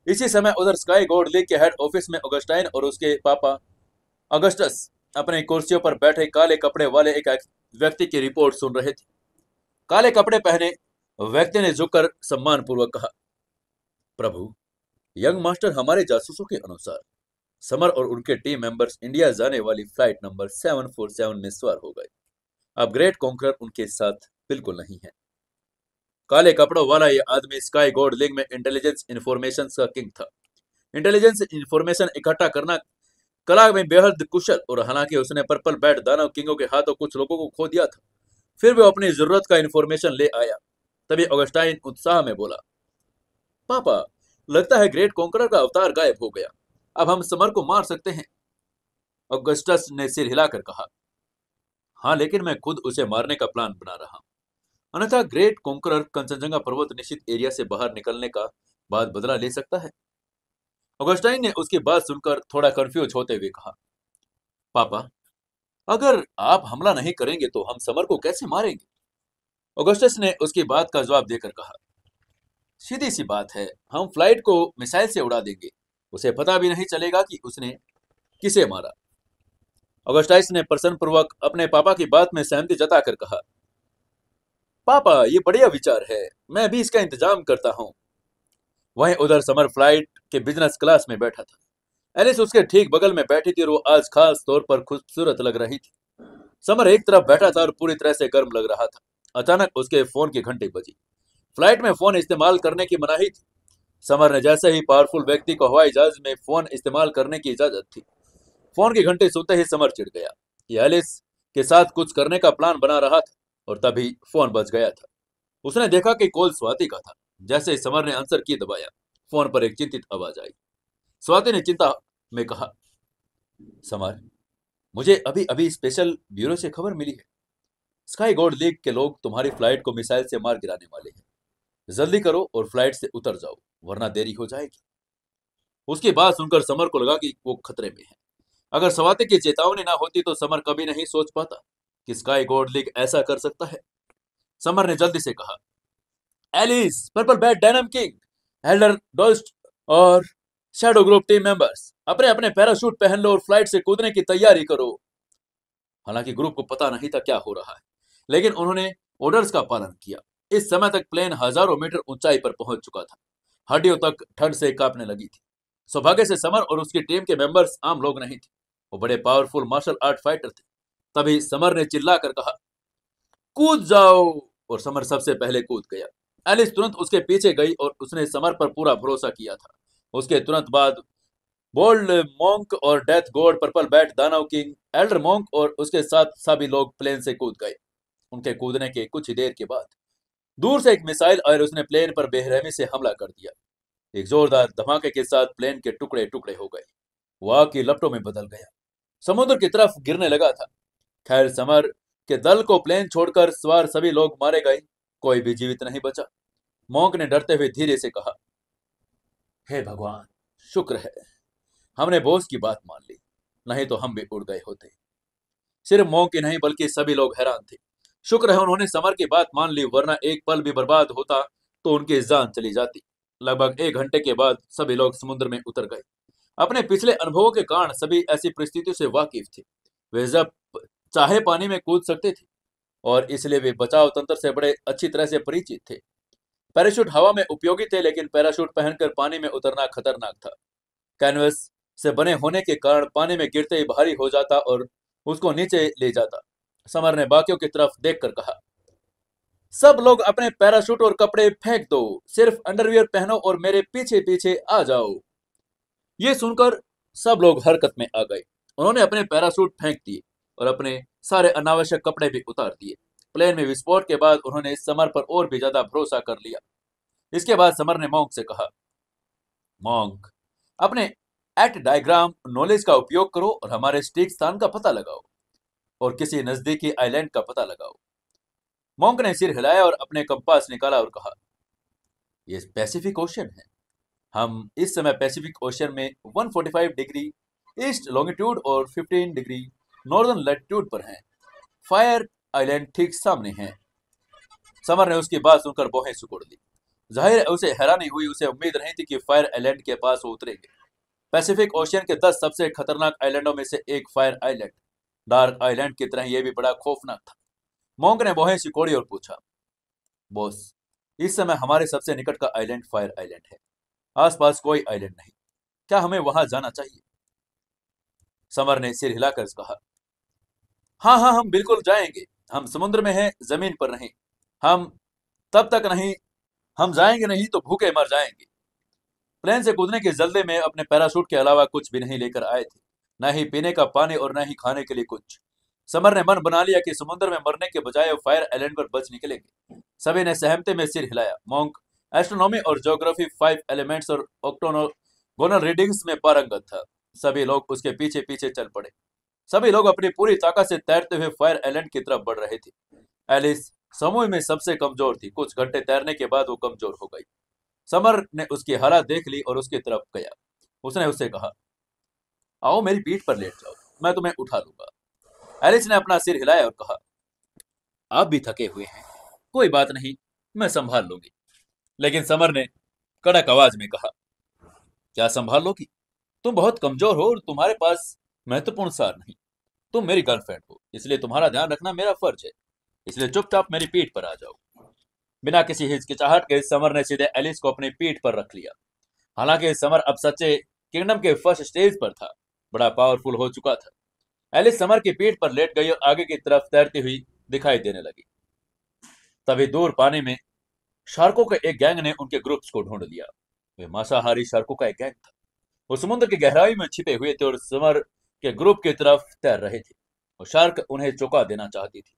इसी समय उधर स्काई गोल्ड लीग के हेड ऑफिस में ऑगस्टाइन और उसके पापा अगस्टस अपने कुर्सियों पर बैठे काले कपड़े वाले एक व्यक्ति की रिपोर्ट सुन रहे थे। काले कपड़े पहने व्यक्ति ने झुककर सम्मान पूर्वक कहा, प्रभु, यंग मास्टर, हमारे जासूसों के अनुसार समर और उनके टीम मेंबर्स इंडिया जाने वाली फ्लाइट नंबर 747 में सवार हो गए। अब ग्रेट कॉन्करर उनके साथ बिल्कुल नहीं है। काले कपड़ों वाला यह आदमी स्काई गोल्ड लीग में इंटेलिजेंस इंफॉर्मेशन का किंग था। इंटेलिजेंस इंफॉर्मेशन इकट्ठा करना कला में बेहद कुशल, और हालांकि उसने पर्पल बैट दानव किंगों के हाथों कुछ लोगों को खो दिया था, फिर वो अपनी जरूरत का इंफॉर्मेशन ले आया। तभी ऑगस्टाइन उत्साह में बोला, पापा, लगता है ग्रेट कॉन्करर का अवतार गायब हो गया। अब हम समर को मार सकते हैं। ऑगस्टस ने सिर हिलाकर कहा, हाँ, लेकिन मैं खुद उसे मारने का प्लान बना रहा हूं। अन्यथा ग्रेट कॉन्करर कंचनजंगा पर्वत निश्चित एरिया से बाहर निकलने का बाद बदला ले सकता है। ऑगस्टाइन ने उसकी बात सुनकर थोड़ा कंफ्यूज होते हुए कहा, पापा, अगर आप हमला नहीं करेंगे तो हम समर को कैसे मारेंगे? ऑगस्टस ने उसकी बात का जवाब देकर कहा, सीधी सी बात है, हम फ्लाइट को मिसाइल से उड़ा देंगे। उसे पता भी नहीं चलेगा कि उसने किसे मारा। ऑगस्टाइस ने प्रसन्नपूर्वक अपने पापा की बात में सहमति जताकर कहा, पापा, ये बढ़िया विचार है, मैं भी इसका इंतजाम करता हूँ। वहीं उधर समर फ्लाइट के बिजनेस क्लास में बैठा था। एलिस उसके ठीक बगल में बैठी थी और वो आज खास तौर पर खूबसूरत लग रही थी। समर एक तरफ बैठा था और पूरी तरह से गर्म लग रहा था। अचानक उसके फोन की घंटी बजी। फ्लाइट में फोन इस्तेमाल करने की मनाही थी। समर ने जैसे ही पावरफुल व्यक्ति को हवाई जहाज में फोन इस्तेमाल करने की इजाजत थी, फोन की घंटी सुनते ही समर चिढ़ गया। ये एलिस के साथ कुछ करने का प्लान बना रहा था, और तभी फोन बज गया था। उसने देखा कि कॉल स्वाति का था। जैसे ही समर ने आंसर की दबाया, फोन पर एक चिंतित आवाज आई। स्वाति ने चिंता में कहा, समर, मुझे अभी अभी स्पेशल ब्यूरो से खबर मिली है। स्काई गोल्ड लीग के लोग तुम्हारी फ्लाइट को मिसाइल से मार गिराने वाले हैं। जल्दी करो और फ्लाइट से उतर जाओ, वरना देरी हो जाएगी। उसकी बात सुनकर समर को लगा कि वो खतरे में है। अगर स्वाति की चेतावनी ना होती तो समर कभी नहीं सोच पाता कि स्काई गोल्ड लीग ऐसा कर सकता है। समर ने जल्दी से कहा, एलिस, पर्पल बैट डायनम किंग, एल्डर डोस्ट और शैडो ग्रुप टीम मेंबर्स, अपने अपने पैराशूट पहन लो और फ्लाइट से कूदने की तैयारी करो। हालांकि ग्रुप को पता नहीं था क्या हो रहा है, लेकिन उन्होंने ऑर्डर्स का पालन किया। इस समय तक प्लेन हजारों मीटर ऊंचाई पर पहुंच चुका था। हड्डियों तक ठंड से कांपने लगी थी। सौभाग्य से समर और उसकी टीम के मेंबर्स आम लोग नहीं थे, वो बड़े पावरफुल मार्शल आर्ट फाइटर थे। तभी समर ने चिल्लाकर कहा, कूद जाओ, और समर सबसे पहले कूद गया। एलिस तुरंत उसके पीछे गई और उसने समर पर पूरा भरोसा किया था। उसके तुरंत बाद बोल्ड मॉन्क और डेथ गॉड पर्पल बैट दानव किंग एल्डर मॉन्क और उसके साथ सभी लोग प्लेन से कूद गए। उनके कूदने के कुछ ही देर के बाद दूर से एक मिसाइल और उसने प्लेन पर बेरहमी से हमला कर दिया। एक जोरदार धमाके के साथ प्लेन के टुकड़े टुकड़े हो गए। वो आग की लपटों में बदल गया, समुद्र की तरफ गिरने लगा था। खैर, समर के दल को प्लेन छोड़कर सवार सभी लोग मारे गए, कोई भी जीवित नहीं बचा। मॉन्क ने डरते हुए धीरे से कहा, हे भगवान, शुक्र है हमने बॉस की बात मान ली, नहीं तो हम भी उड़ गए होते। सिर्फ मॉन्क ही नहीं बल्कि सभी लोग हैरान थे। शुक्र है उन्होंने समर की बात मान ली, वरना एक पल भी बर्बाद होता तो उनकी जान चली जाती। लगभग 1 घंटे के बाद सभी लोग समुद्र में उतर गए। अपने पिछले अनुभवों के कारण सभी ऐसी परिस्थितियों से वाकिफ थे। वे जब चाहे पानी में कूद सकते थे और इसलिए वे बचाव तंत्र से बड़े अच्छी तरह से परिचित थे। पैराशूट हवा में उपयोगी थे, लेकिन पैराशूट पहनकर पानी में उतरना खतरनाक था। कैनवस से बने होने के कारण पानी में गिरते ही भारी हो जाता और उसको नीचे ले जाता। समर ने बाकियों की तरफ देखकर कहा, सब लोग अपने पैराशूट और कपड़े फेंक दो, सिर्फ अंडरवियर पहनो और मेरे पीछे पीछे आ जाओ। ये सुनकर सब लोग हरकत में आ गए। उन्होंने अपने पैराशूट फेंक दिए और अपने सारे अनावश्यक कपड़े भी उतार दिए। प्लेन में विस्फोट के बाद उन्होंने समर पर और भी ज्यादा भरोसा कर लिया। इसके बाद समर ने मॉन्क से कहा, मॉन्क, अपने एट डायग्राम नॉलेज का उपयोग करो और हमारे स्टिक स्थान का पता लगाओ और किसी नजदीकी आइलैंड का पता लगाओ। मॉन्क ने सिर हिलाया और अपने कंपास निकाला और कहा, यह पैसिफिक ओशन है। हम इस समय पैसिफिक ओशन में 145 डिग्री ईस्ट लॉन्गिट्यूड और 15 डिग्री नॉर्दर्न लैटिट्यूड पर हैं। फायर आइलैंड ठीक सामने है। समर ने उसकी बात सुनकर भौहें सिकोड़ ली। जाहिर है उसे हैरानी हुई। उसे उम्मीद नहीं थी कि फायर आइलैंड के पास वो उतरेंगे। पैसिफिक ओशियन के 10 सबसे खतरनाक आइलैंडों में से एक फायर आइलैंड, डार्क आइलैंड की तरह यह भी बड़ा खौफनाक था। मॉन्क ने भौहें सिकोड़ी और पूछा, बॉस, इस समय हमारे सबसे निकट का आइलैंड फायर आइलैंड है, आसपास कोई आइलैंड नहीं। क्या हमें वहां जाना चाहिए? समर ने सिर हिलाकर कहा, हाँ हाँ, हम बिल्कुल जाएंगे। हम समुद्र में हैं, जमीन पर नहीं। हम तब तक नहीं, हम जाएंगे नहीं तो भूखे मर जाएंगे। प्लेन से कूदने के जल्दी में अपने पैराशूट के अलावा कुछ भी नहीं लेकर आए थे, न ही पीने का पानी और न ही खाने के लिए कुछ। समर ने मन बना लिया कि समुद्र में मरने के बजाय वो फायर आइलैंड पर बच निकलेंगे। सभी ने सहमति में सिर हिलाया। मॉन्क एस्ट्रोनॉमी और ज्योग्राफी, 5 एलिमेंट्स और ऑक्टोगोनल रीडिंग्स में पारंगत था। सभी लोग उसके पीछे पीछे चल पड़े। सभी लोग अपनी पूरी ताकत से तैरते हुए फायर आइलैंड की तरफ बढ़ रहे थे। एलिस समूह में सबसे कमजोर थी। कुछ घंटे तैरने के बाद वो कमजोर हो गई। समर ने उसकी हालत देख ली और उसकी तरफ गया। उसने उससे कहा, आओ मेरी पीठ पर लेट जाओ, मैं तुम्हें उठा लूंगा। एलिस ने अपना सिर हिलाया और कहा, आप भी थके हुए हैं, कोई बात नहीं, मैं संभाल लूंगी। लेकिन समर ने कड़क आवाज में कहा, क्या संभाल लोगी? तुम बहुत कमजोर हो और तुम्हारे पास महत्वपूर्ण सार नहीं। तुम मेरी गर्लफ्रेंड हो, इसलिए तुम्हारा ध्यान रखना मेरा फर्ज है। इसलिए चुपचाप मेरी पीठ पर आ जाओ। बिना किसी हिचकिचाहट के समर ने सीधे एलिस को अपनी पीठ पर रख लिया। हालांकि समर अब सच्चे किंगडम के फर्स्ट स्टेज पर था, बड़ा पावरफुल हो चुका था। एलिस समर की पीठ पर लेट गई और आगे की तरफ तैरती हुई दिखाई देने लगी। तभी दूर पानी में शार्कों के एक गैंग ने उनके ग्रुप्स को ढूंढ लिया। वे मांसाहारी शार्कों का एक गैंग था। वो समुद्र की गहराई में छिपे हुए थे और समर के ग्रुप की तरफ तैर रहे थे। और शार्क उन्हें चौंका देना चाहती थी,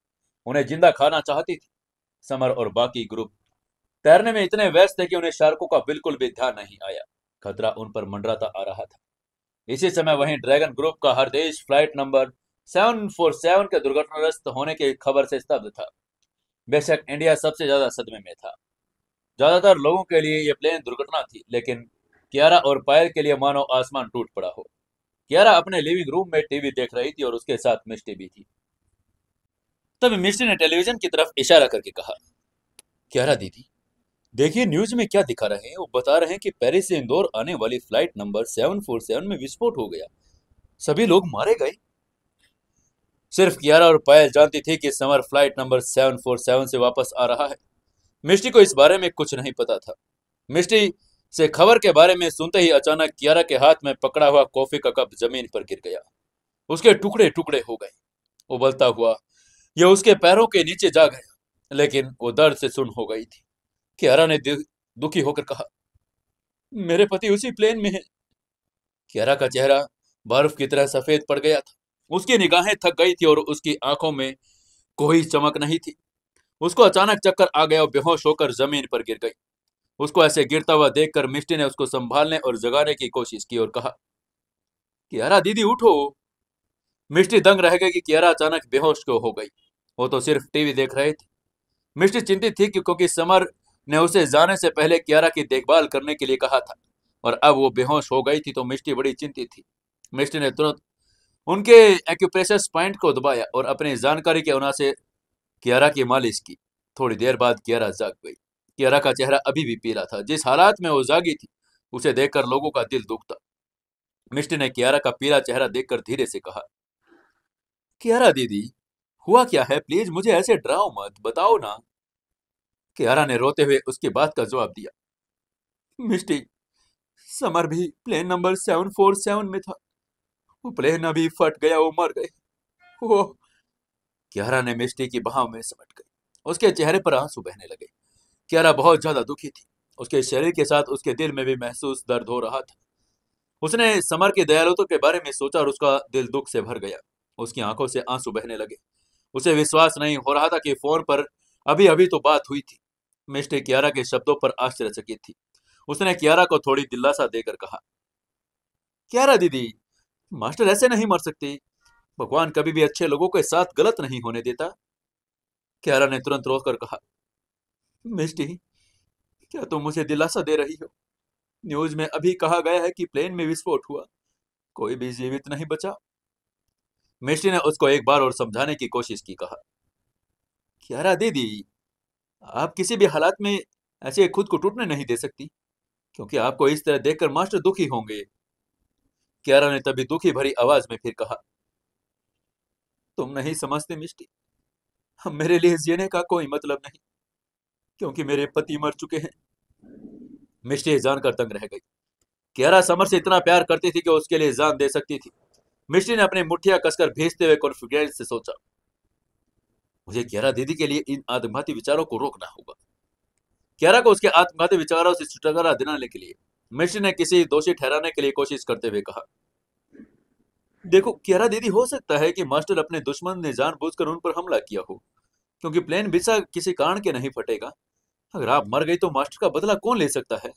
उन्हें जिंदा खाना चाहती थी। समर और बाकी ग्रुप तैरने में इतने व्यस्त थे कि उन्हें शार्कों का बिल्कुल भी ध्यान नहीं आया। खतरा उन पर मंडराता आ रहा था। इसी समय वहीं ड्रैगन ग्रुप का हर देश फ्लाइट नंबर 747 के दुर्घटनाग्रस्त होने की खबर से स्तब्ध था। बेशक इंडिया सबसे ज्यादा सदमे में था। ज्यादातर लोगों के लिए यह प्लेन दुर्घटना थी, लेकिन कियारा और पायल के लिए मानो आसमान टूट पड़ा हो। कियारा अपने लिविंग रूम में टीवी देख रही थी और उसके साथ मिष्टी भी थी। तभी मिष्टी ने टेलीविजन की तरफ इशारा करके कहा, कियारा दीदी, देखिए न्यूज में क्या दिखा रहे हैं। वो बता रहे हैं कि पेरिस से इंदौर आने वाली फ्लाइट नंबर 747 में विस्फोट हो गया, सभी लोग मारे गए। सिर्फ कियारा और पायल जानती थी कि समर फ्लाइट नंबर 747 से वापस आ रहा है। मिष्टी को इस बारे में कुछ नहीं पता था। मिष्टी से खबर के बारे में सुनते ही अचानक कियारा के हाथ में पकड़ा हुआ कॉफी का कप जमीन पर गिर गया। उसके टुकड़े टुकड़े हो गए। उबलता हुआ यह उसके पैरों के नीचे जा गया, लेकिन वो दर्द से सुन्न हो गई थी। कियारा ने दुखी होकर कहा, मेरे पति उसी प्लेन में है। कियारा का चेहरा बर्फ की तरह सफेद पड़ गया था। उसकी निगाहें थक गई थी और उसकी आंखों में कोई चमक नहीं थी। उसको अचानक चक्कर आ गया और बेहोश होकर जमीन पर गिर गई। उसको ऐसे गिरता हुआ देखकर मिष्टी ने उसको संभालने और जगाने की कोशिश की और कहा, कियारा दीदी उठो। मिष्टी दंग रह गई कि कियारा अचानक बेहोश क्यों हो गई। वो तो सिर्फ टीवी देख रहे थे। मिष्टी चिंतित थी क्योंकि समर ने उसे जाने से पहले कियारा की देखभाल करने के लिए कहा था और अब वो बेहोश हो गई थी तो मिष्टी बड़ी चिंतित थी। मिष्टी ने तुरंत उनके एक्यूप्रेशर पॉइंट को दबाया और अपनी जानकारी के कियारा की मालिश की। थोड़ी देर बाद कियारा जाग गई। कियारा का चेहरा अभी भी पीला था। जिस हालात में वो जागी थी, उसे देखकर लोगों का दिल दुखता। मिष्टी ने कियारा का पीला चेहरा देखकर धीरे से कहा, कियारा दीदी, हुआ क्या है? प्लीज मुझे ऐसे डराओ मत, बताओ ना। कियारा ने रोते हुए उसकी बात का जवाब दिया, मिष्टी, समर भी प्लेन नंबर 747 में था। वो प्लेन अभी फट गया, वो मर गए। वो कियारा ने मिष्टी की बाहों में सिमट गई। उसके चेहरे पर आंसू बहने लगे। कियारा बहुत ज्यादा दुखी थी। उसके शरीर के साथ उसके दिल में भी महसूस दर्द हो रहा था। उसने समर की दयालुता के बारे में सोचा और उसका दिल दुख से भर गया। उसकी आंखों से आंसू बहने लगे। उसे विश्वास नहीं हो रहा था कि फोन पर अभी अभी तो बात हुई थी। मिस्टर कियारा के शब्दों पर आश्चर्यचकित थी। उसने कियारा को थोड़ी दिलासा देकर कहा, कियारा दीदी, मास्टर ऐसे नहीं मर सकते। भगवान कभी भी अच्छे लोगों के साथ गलत नहीं होने देता। कियारा ने तुरंत रोककर कहा, मिस्टी, क्या तुम मुझे दिलासा दे रही हो? न्यूज में अभी कहा गया है कि प्लेन में विस्फोट हुआ, कोई भी जीवित नहीं बचा। मिस्टी ने उसको एक बार और समझाने की कोशिश की। कहा, कियारा दीदी, आप किसी भी हालात में ऐसे खुद को टूटने नहीं दे सकती, क्योंकि आपको इस तरह देखकर मास्टर दुखी होंगे। कियारा ने तभी दुखी भरी आवाज में फिर कहा, तुम नहीं समझते मिस्टी, हम मेरे लिए जीने का कोई मतलब नहीं, क्योंकि मेरे पति मर चुके हैं। मिस्टी जानकर तंग रह गई। कियारा समर से इतना प्यार करती थी कि उसके लिए जान दे सकती थी। मिस्टी ने अपनी मुठ्ठियां कसकर भेजते हुए कॉन्फिडेंस से सोचा, मुझे कियारा दीदी के लिए इन आत्मघाती विचारों को रोकना होगा। कियारा को उसके आत्मघाती विचारों से छुटकारा दिलाने के लिए मिस्टी ने किसी दोषी ठहराने के लिए कोशिश करते हुए कहा, देखो कियारा दीदी, हो सकता है कि मास्टर अपने दुश्मन ने जानबूझकर उन पर हमला किया हो, क्योंकि प्लेन बिसा किसी कारण के नहीं फटेगा। अगर आप मर गई तो मास्टर का बदला कौन ले सकता है?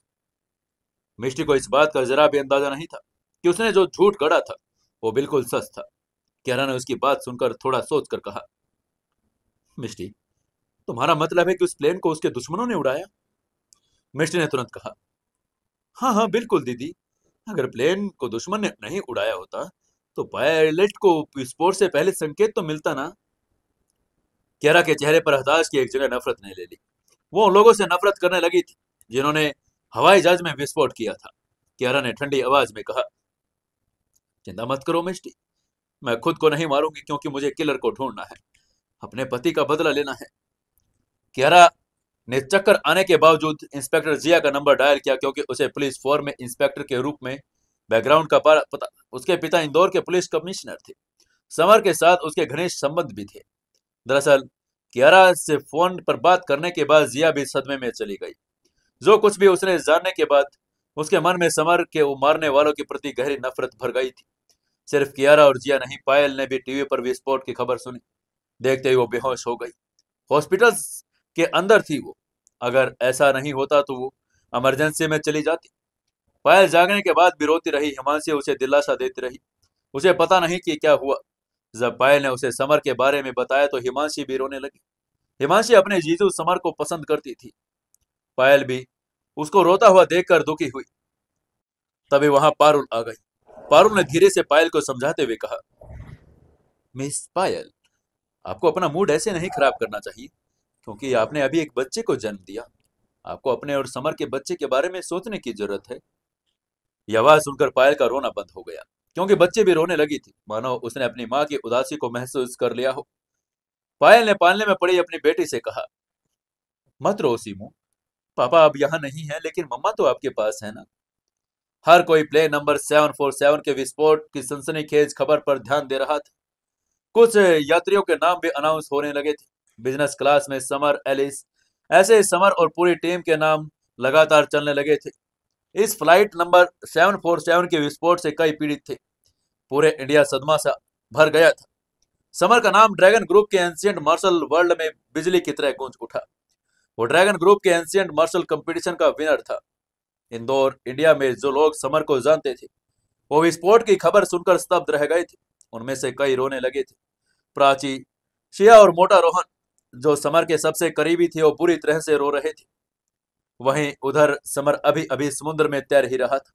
मिस्टी को इस बात का जरा भी अंदाजा नहीं था कि उसने जो झूठ गढ़ा था वो बिल्कुल सच था। कियारा ने उसकी बात सुनकर थोड़ा सोचकर कहा, मिस्टी, तुम्हारा मतलब है कि उस प्लेन को उसके दुश्मनों ने उड़ाया? मिस्टी ने तुरंत कहा, हाँ हाँ बिल्कुल दीदी, अगर प्लेन को दुश्मन ने नहीं उड़ाया होता तो पायलट को विस्फोट से पहले संकेत तो मिलता ना। कियारा के चेहरे पर हताश की एक जगह नफरत ने ले ली। वो उन लोगों से नफरत करने लगी थी जिन्होंने हवाई जहाज में विस्फोट किया था। कियारा ने ठंडी आवाज में कहा, चिंता मत करो मिस्टी, मैं खुद को नहीं मारूंगी, क्योंकि मुझे किलर को ढूंढना है, अपने पति का बदला लेना है। कियारा ने चक्कर आने के बावजूद इंस्पेक्टर जिया का नंबर डायल किया, क्योंकि उसे पुलिस फोर्स में इंस्पेक्टर के रूप में बैकग्राउंड का पता। उसके पिता इंदौर के पुलिस कमिश्नर थे। समर के साथ उसके घनिष्ठ संबंध भी थे। दरअसल कियारा से फोन पर बात करने के बाद जिया भी सदमे में चली गई। जो कुछ भी उसने जानने के बाद उसके मन में समर के मारने वालों के प्रति गहरी नफरत भर गई थी। सिर्फ कियारा और जिया नहीं, पायल ने भी टीवी पर विस्फोट की खबर सुनी। देखते ही वो बेहोश हो गई। हॉस्पिटल के अंदर थी वो। अगर ऐसा नहीं होता तो वो इमरजेंसी में चली जाती। पायल जागने के बाद भी रोती रही। हिमांशी उसे दिलासा देती रही। उसे पता नहीं कि क्या हुआ। जब पायल ने उसे समर के बारे में बताया तो हिमांशी भी रोने लगी। हिमांशी अपने जीजू समर को पसंद करती थी। पायल भी उसको रोता हुआ देखकर दुखी हुई। तभी वहां पारुल आ गई। पारुल ने धीरे से पायल को समझाते हुए कहा, मिस पायल, आपको अपना मूड ऐसे नहीं खराब करना चाहिए, क्योंकि आपने अभी एक बच्चे को जन्म दिया। आपको अपने और समर के बच्चे के बारे में सोचने की जरूरत है। यह आवाज सुनकर पायल का रोना बंद हो गया, क्योंकि बच्चे भी रोने लगी थी, मानो उसने अपनी माँ की उदासी को महसूस कर लिया हो। पायल ने पालने में पड़ी अपनी बेटी से कहा, मत रो सीमू, पापा अब यहाँ नहीं है, लेकिन मम्मा तो आपके पास है ना। हर कोई प्लेन नंबर 747 के विस्फोट की सनसनीखेज खबर पर ध्यान दे रहा था। कुछ यात्रियों के नाम भी अनाउंस होने लगे थे। बिजनेस क्लास में समर, एलिस, ऐसे समर और पूरी टीम के नाम लगातार चलने लगे थे। इस फ्लाइट नंबर 747 के विस्फोट से कई पीड़ित थे। पूरे इंडिया सदमा सा भर गया था। समर का नाम ड्रैगन ग्रुप के एंशियंट मार्शल वर्ल्ड में बिजली की तरह गूंज उठा। वो ड्रैगन ग्रुप के एंशियंट मार्शल कंपटीशन का विनर था। इंदौर, इंडिया में जो लोग समर को जानते थे, वो विस्फोट की खबर सुनकर स्तब्ध रह गए थे। उनमें से कई रोने लगे थे। प्राची, शिया और मोटा रोहन, जो समर के सबसे करीबी थे, वो बुरी तरह से रो रहे थे। वहीं उधर समर अभी अभी समुद्र में तैर ही रहा था।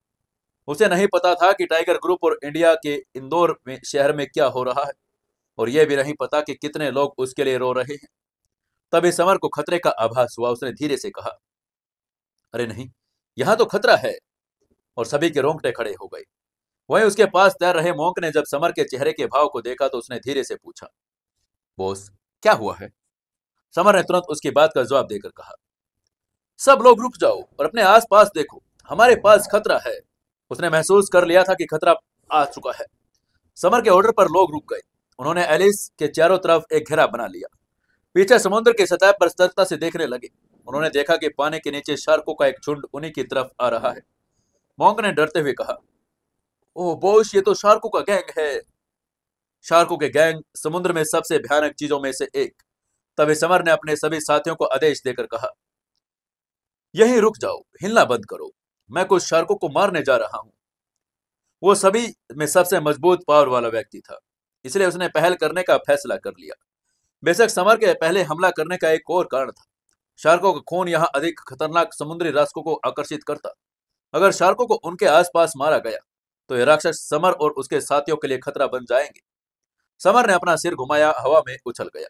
उसे नहीं पता था कि टाइगर ग्रुप और इंडिया के इंदौर में शहर में क्या हो रहा है, और यह भी नहीं पता कि कितने लोग उसके लिए रो रहे हैं। तभी समर को खतरे का आभास हुआ। उसने धीरे से कहा, अरे नहीं, यहाँ तो खतरा है। और सभी के रोंगटे खड़े हो गए। वहीं उसके पास तैर रहे मोंक ने जब समर के चेहरे के भाव को देखा तो उसने धीरे से पूछा, बॉस, क्या हुआ है? समर ने तुरंत उसकी बात का जवाब देकर कहा, सब लोग रुक जाओ और अपने आसपास देखो, हमारे पास खतरा है। उसने महसूस कर लिया था कि खतरा आ चुका है। समर के ऑर्डर पर लोग रुक गए। उन्होंने एलिस के चारों तरफ एक घेरा बना लिया। पीछे समुद्र की सतह पर सतर्कता से देखने लगे। उन्होंने देखा कि पानी के नीचे शार्कों का एक झुंड उन्हीं की तरफ आ रहा है। मोंक ने डरते हुए कहा, ओह बॉस, ये तो शार्कों का गैंग है। शार्कों के गैंग समुद्र में सबसे भयानक चीजों में से एक। तभी समर ने अपने सभी साथियों को आदेश देकर कहा, यहीं रुक जाओ, हिलना बंद करो, मैं कुछ शार्कों को मारने जा रहा हूं। वो सभी में सबसे मजबूत पावर वाला व्यक्ति था, इसलिए उसने पहल करने का फैसला कर लिया। बेशक समर के पहले हमला करने का एक और कारण था। शार्कों का खून यहाँ अधिक खतरनाक समुद्री राक्षसों को आकर्षित करता। अगर शार्कों को उनके आसपास मारा गया तो ये राक्षस समर और उसके साथियों के लिए खतरा बन जाएंगे। समर ने अपना सिर घुमाया, हवा में उछल गया,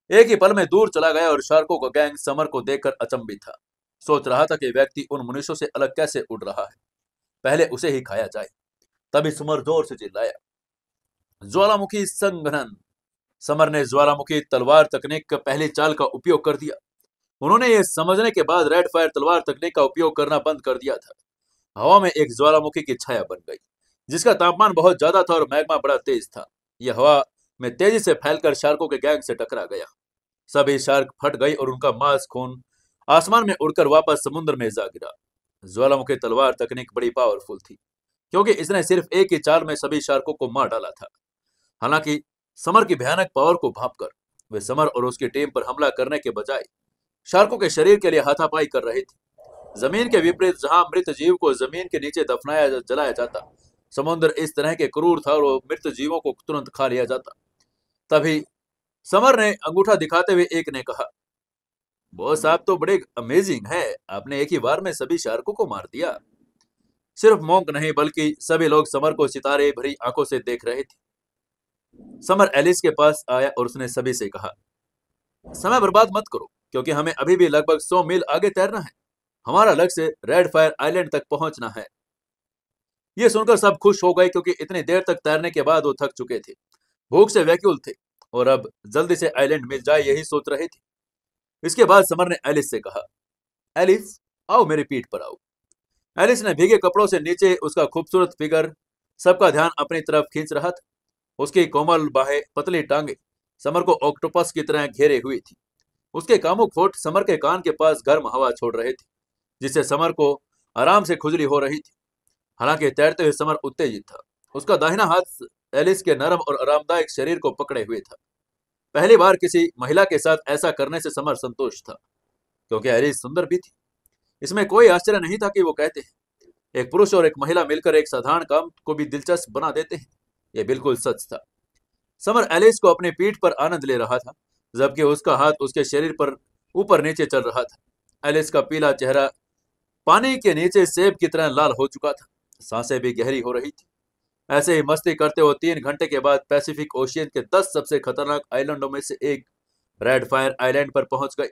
एक ही पल में दूर चला गया और शार्कों का गैंग समर को देखकर अचंभित था। सोच रहा था कि व्यक्ति उन मनुष्यों से अलग कैसे उड़ रहा है, पहले उसे ही खाया जाए। तभी समर जोर से चिल्लाया, ज्वालामुखी संघनन। समर ने ज्वालामुखी तलवार तकनीक का पहली चाल का उपयोग कर दिया। उन्होंने यह समझने के बाद रेड फायर तलवार तकनीक का उपयोग करना बंद कर दिया था। हवा में एक ज्वालामुखी की छाया बन गई, जिसका तापमान बहुत ज्यादा था और मैग्मा बड़ा तेज था। यह हवा में तेजी से फैलकर शार्कों के गैंग से टकरा गया। सभी शार्क फट गई और उनका मांस खून आसमान में उड़कर वापस समुद्र में जा गिरा। ज्वालामुखी तलवार तकनीक बड़ी पावरफुल थी, क्योंकि इसने सिर्फ एक ही चाल में सभी शार्कों को मार डाला था। हालांकि समर की भयानक पावर को भांपकर वे समर और उसकी टीम पर हमला करने के बजाय शार्कों के शरीर के लिए हाथापाई कर रहे थे। जमीन के विपरीत, जहां मृत जीव को जमीन के नीचे दफनाया जलाया जाता, समुद्र इस तरह के क्रूर था और मृत जीवों को तुरंत खा लिया जाता। तभी समर ने अंगूठा दिखाते हुए एक ने कहा, बॉस, आप तो बड़े अमेजिंग है, आपने एक ही बार में सभी शार्कों को मार दिया। सिर्फ मोंक नहीं बल्कि सभी लोग समर को सितारे भरी आंखों से देख रहे थे। समर एलिस के पास आया और उसने सभी से कहा, समय बर्बाद मत करो, क्योंकि हमें अभी भी लगभग 100 मील आगे तैरना है। हमारा लक्ष्य रेड फायर आइलैंड तक पहुंचना है। यह सुनकर सब खुश हो गए, क्योंकि इतनी देर तक तैरने के बाद वो थक चुके थे, भूख से व्याकुल थे और अब जल्दी से आइलैंड मिल जाए यही सोच रहे थे। इसके बाद समर ने एलिस से कहा, एलिस, आओ मेरी पीठ पर आओ। एलिस ने भीगे कपड़ों से नीचे उसका खूबसूरत फिगर सबका ध्यान अपनी तरफ खींच रहा था। उसकी कोमल बाहें, पतली टांगे समर को ऑक्टोपस की तरह घेरे हुई थी। उसके कामुक होठ समर के कान के पास गर्म हवा छोड़ रहे थे, जिससे समर को आराम से खुजली हो रही थी। हालांकि तैरते हुए समर उत्तेजित था। उसका दाहिना हाथ एलिस के नरम और आरामदायक शरीर को पकड़े हुए था। पहली बार किसी महिला के साथ ऐसा करने से समर संतुष्ट था, क्योंकि एलिस सुंदर भी थी। इसमें कोई आश्चर्य नहीं था कि वो कहते हैं, एक पुरुष और एक महिला मिलकर एक साधारण काम को भी दिलचस्प बना देते हैं। यह बिल्कुल सच था। समर एलिस को अपनी पीठ पर आनंद ले रहा था, जबकि उसका हाथ उसके शरीर पर ऊपर नीचे चल रहा था। एलिस का पीला चेहरा पानी के नीचे सेब की तरह लाल हो चुका था, सांसें भी गहरी हो रही थी। ऐसे ही मस्ती करते हुए 3 घंटे के बाद पैसिफिक ओशियन के 10 सबसे खतरनाक आइलैंडों में से एक रेड फायर आइलैंड पर पहुंच गए।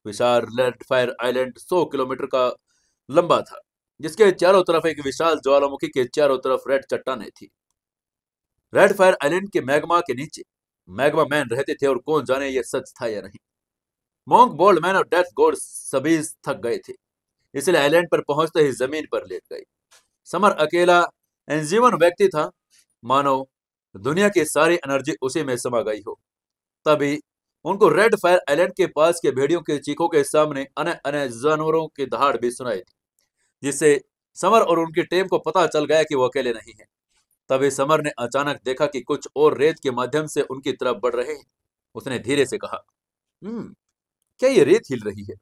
विशाल रेड फायर आइलैंड 100 किलोमीटर का लंबा था, जिसके चारों तरफ एक विशाल ज्वालामुखी के चारों तरफ रेड चट्टानें थी। रेड फायर आइलैंड के मैग्मा के नीचे मैग्मा मैन रहते थे, और कौन जाने ये सच था या नहीं। मॉन्क, बोल्ड मैन और डेथ गॉड सभी थक गए थे, इसलिए आइलैंड पर पहुंचते ही जमीन पर लेट गए। समर अकेला इंजीवन व्यक्ति था, मानो दुनिया की सारी एनर्जी उसी में समा गई हो। तभी उनको रेड फायर आइलैंड के पास के भेड़ियों के चीखों के सामने अन्य अन्य जानवरों की दहाड़ भी सुनाई दी, जिससे समर और उनकी टीम को पता चल गया कि वो अकेले नहीं है। तभी समर ने अचानक देखा कि कुछ और रेत के माध्यम से उनकी तरफ बढ़ रहे हैं। उसने धीरे से कहा, क्या ये रेत हिल रही है?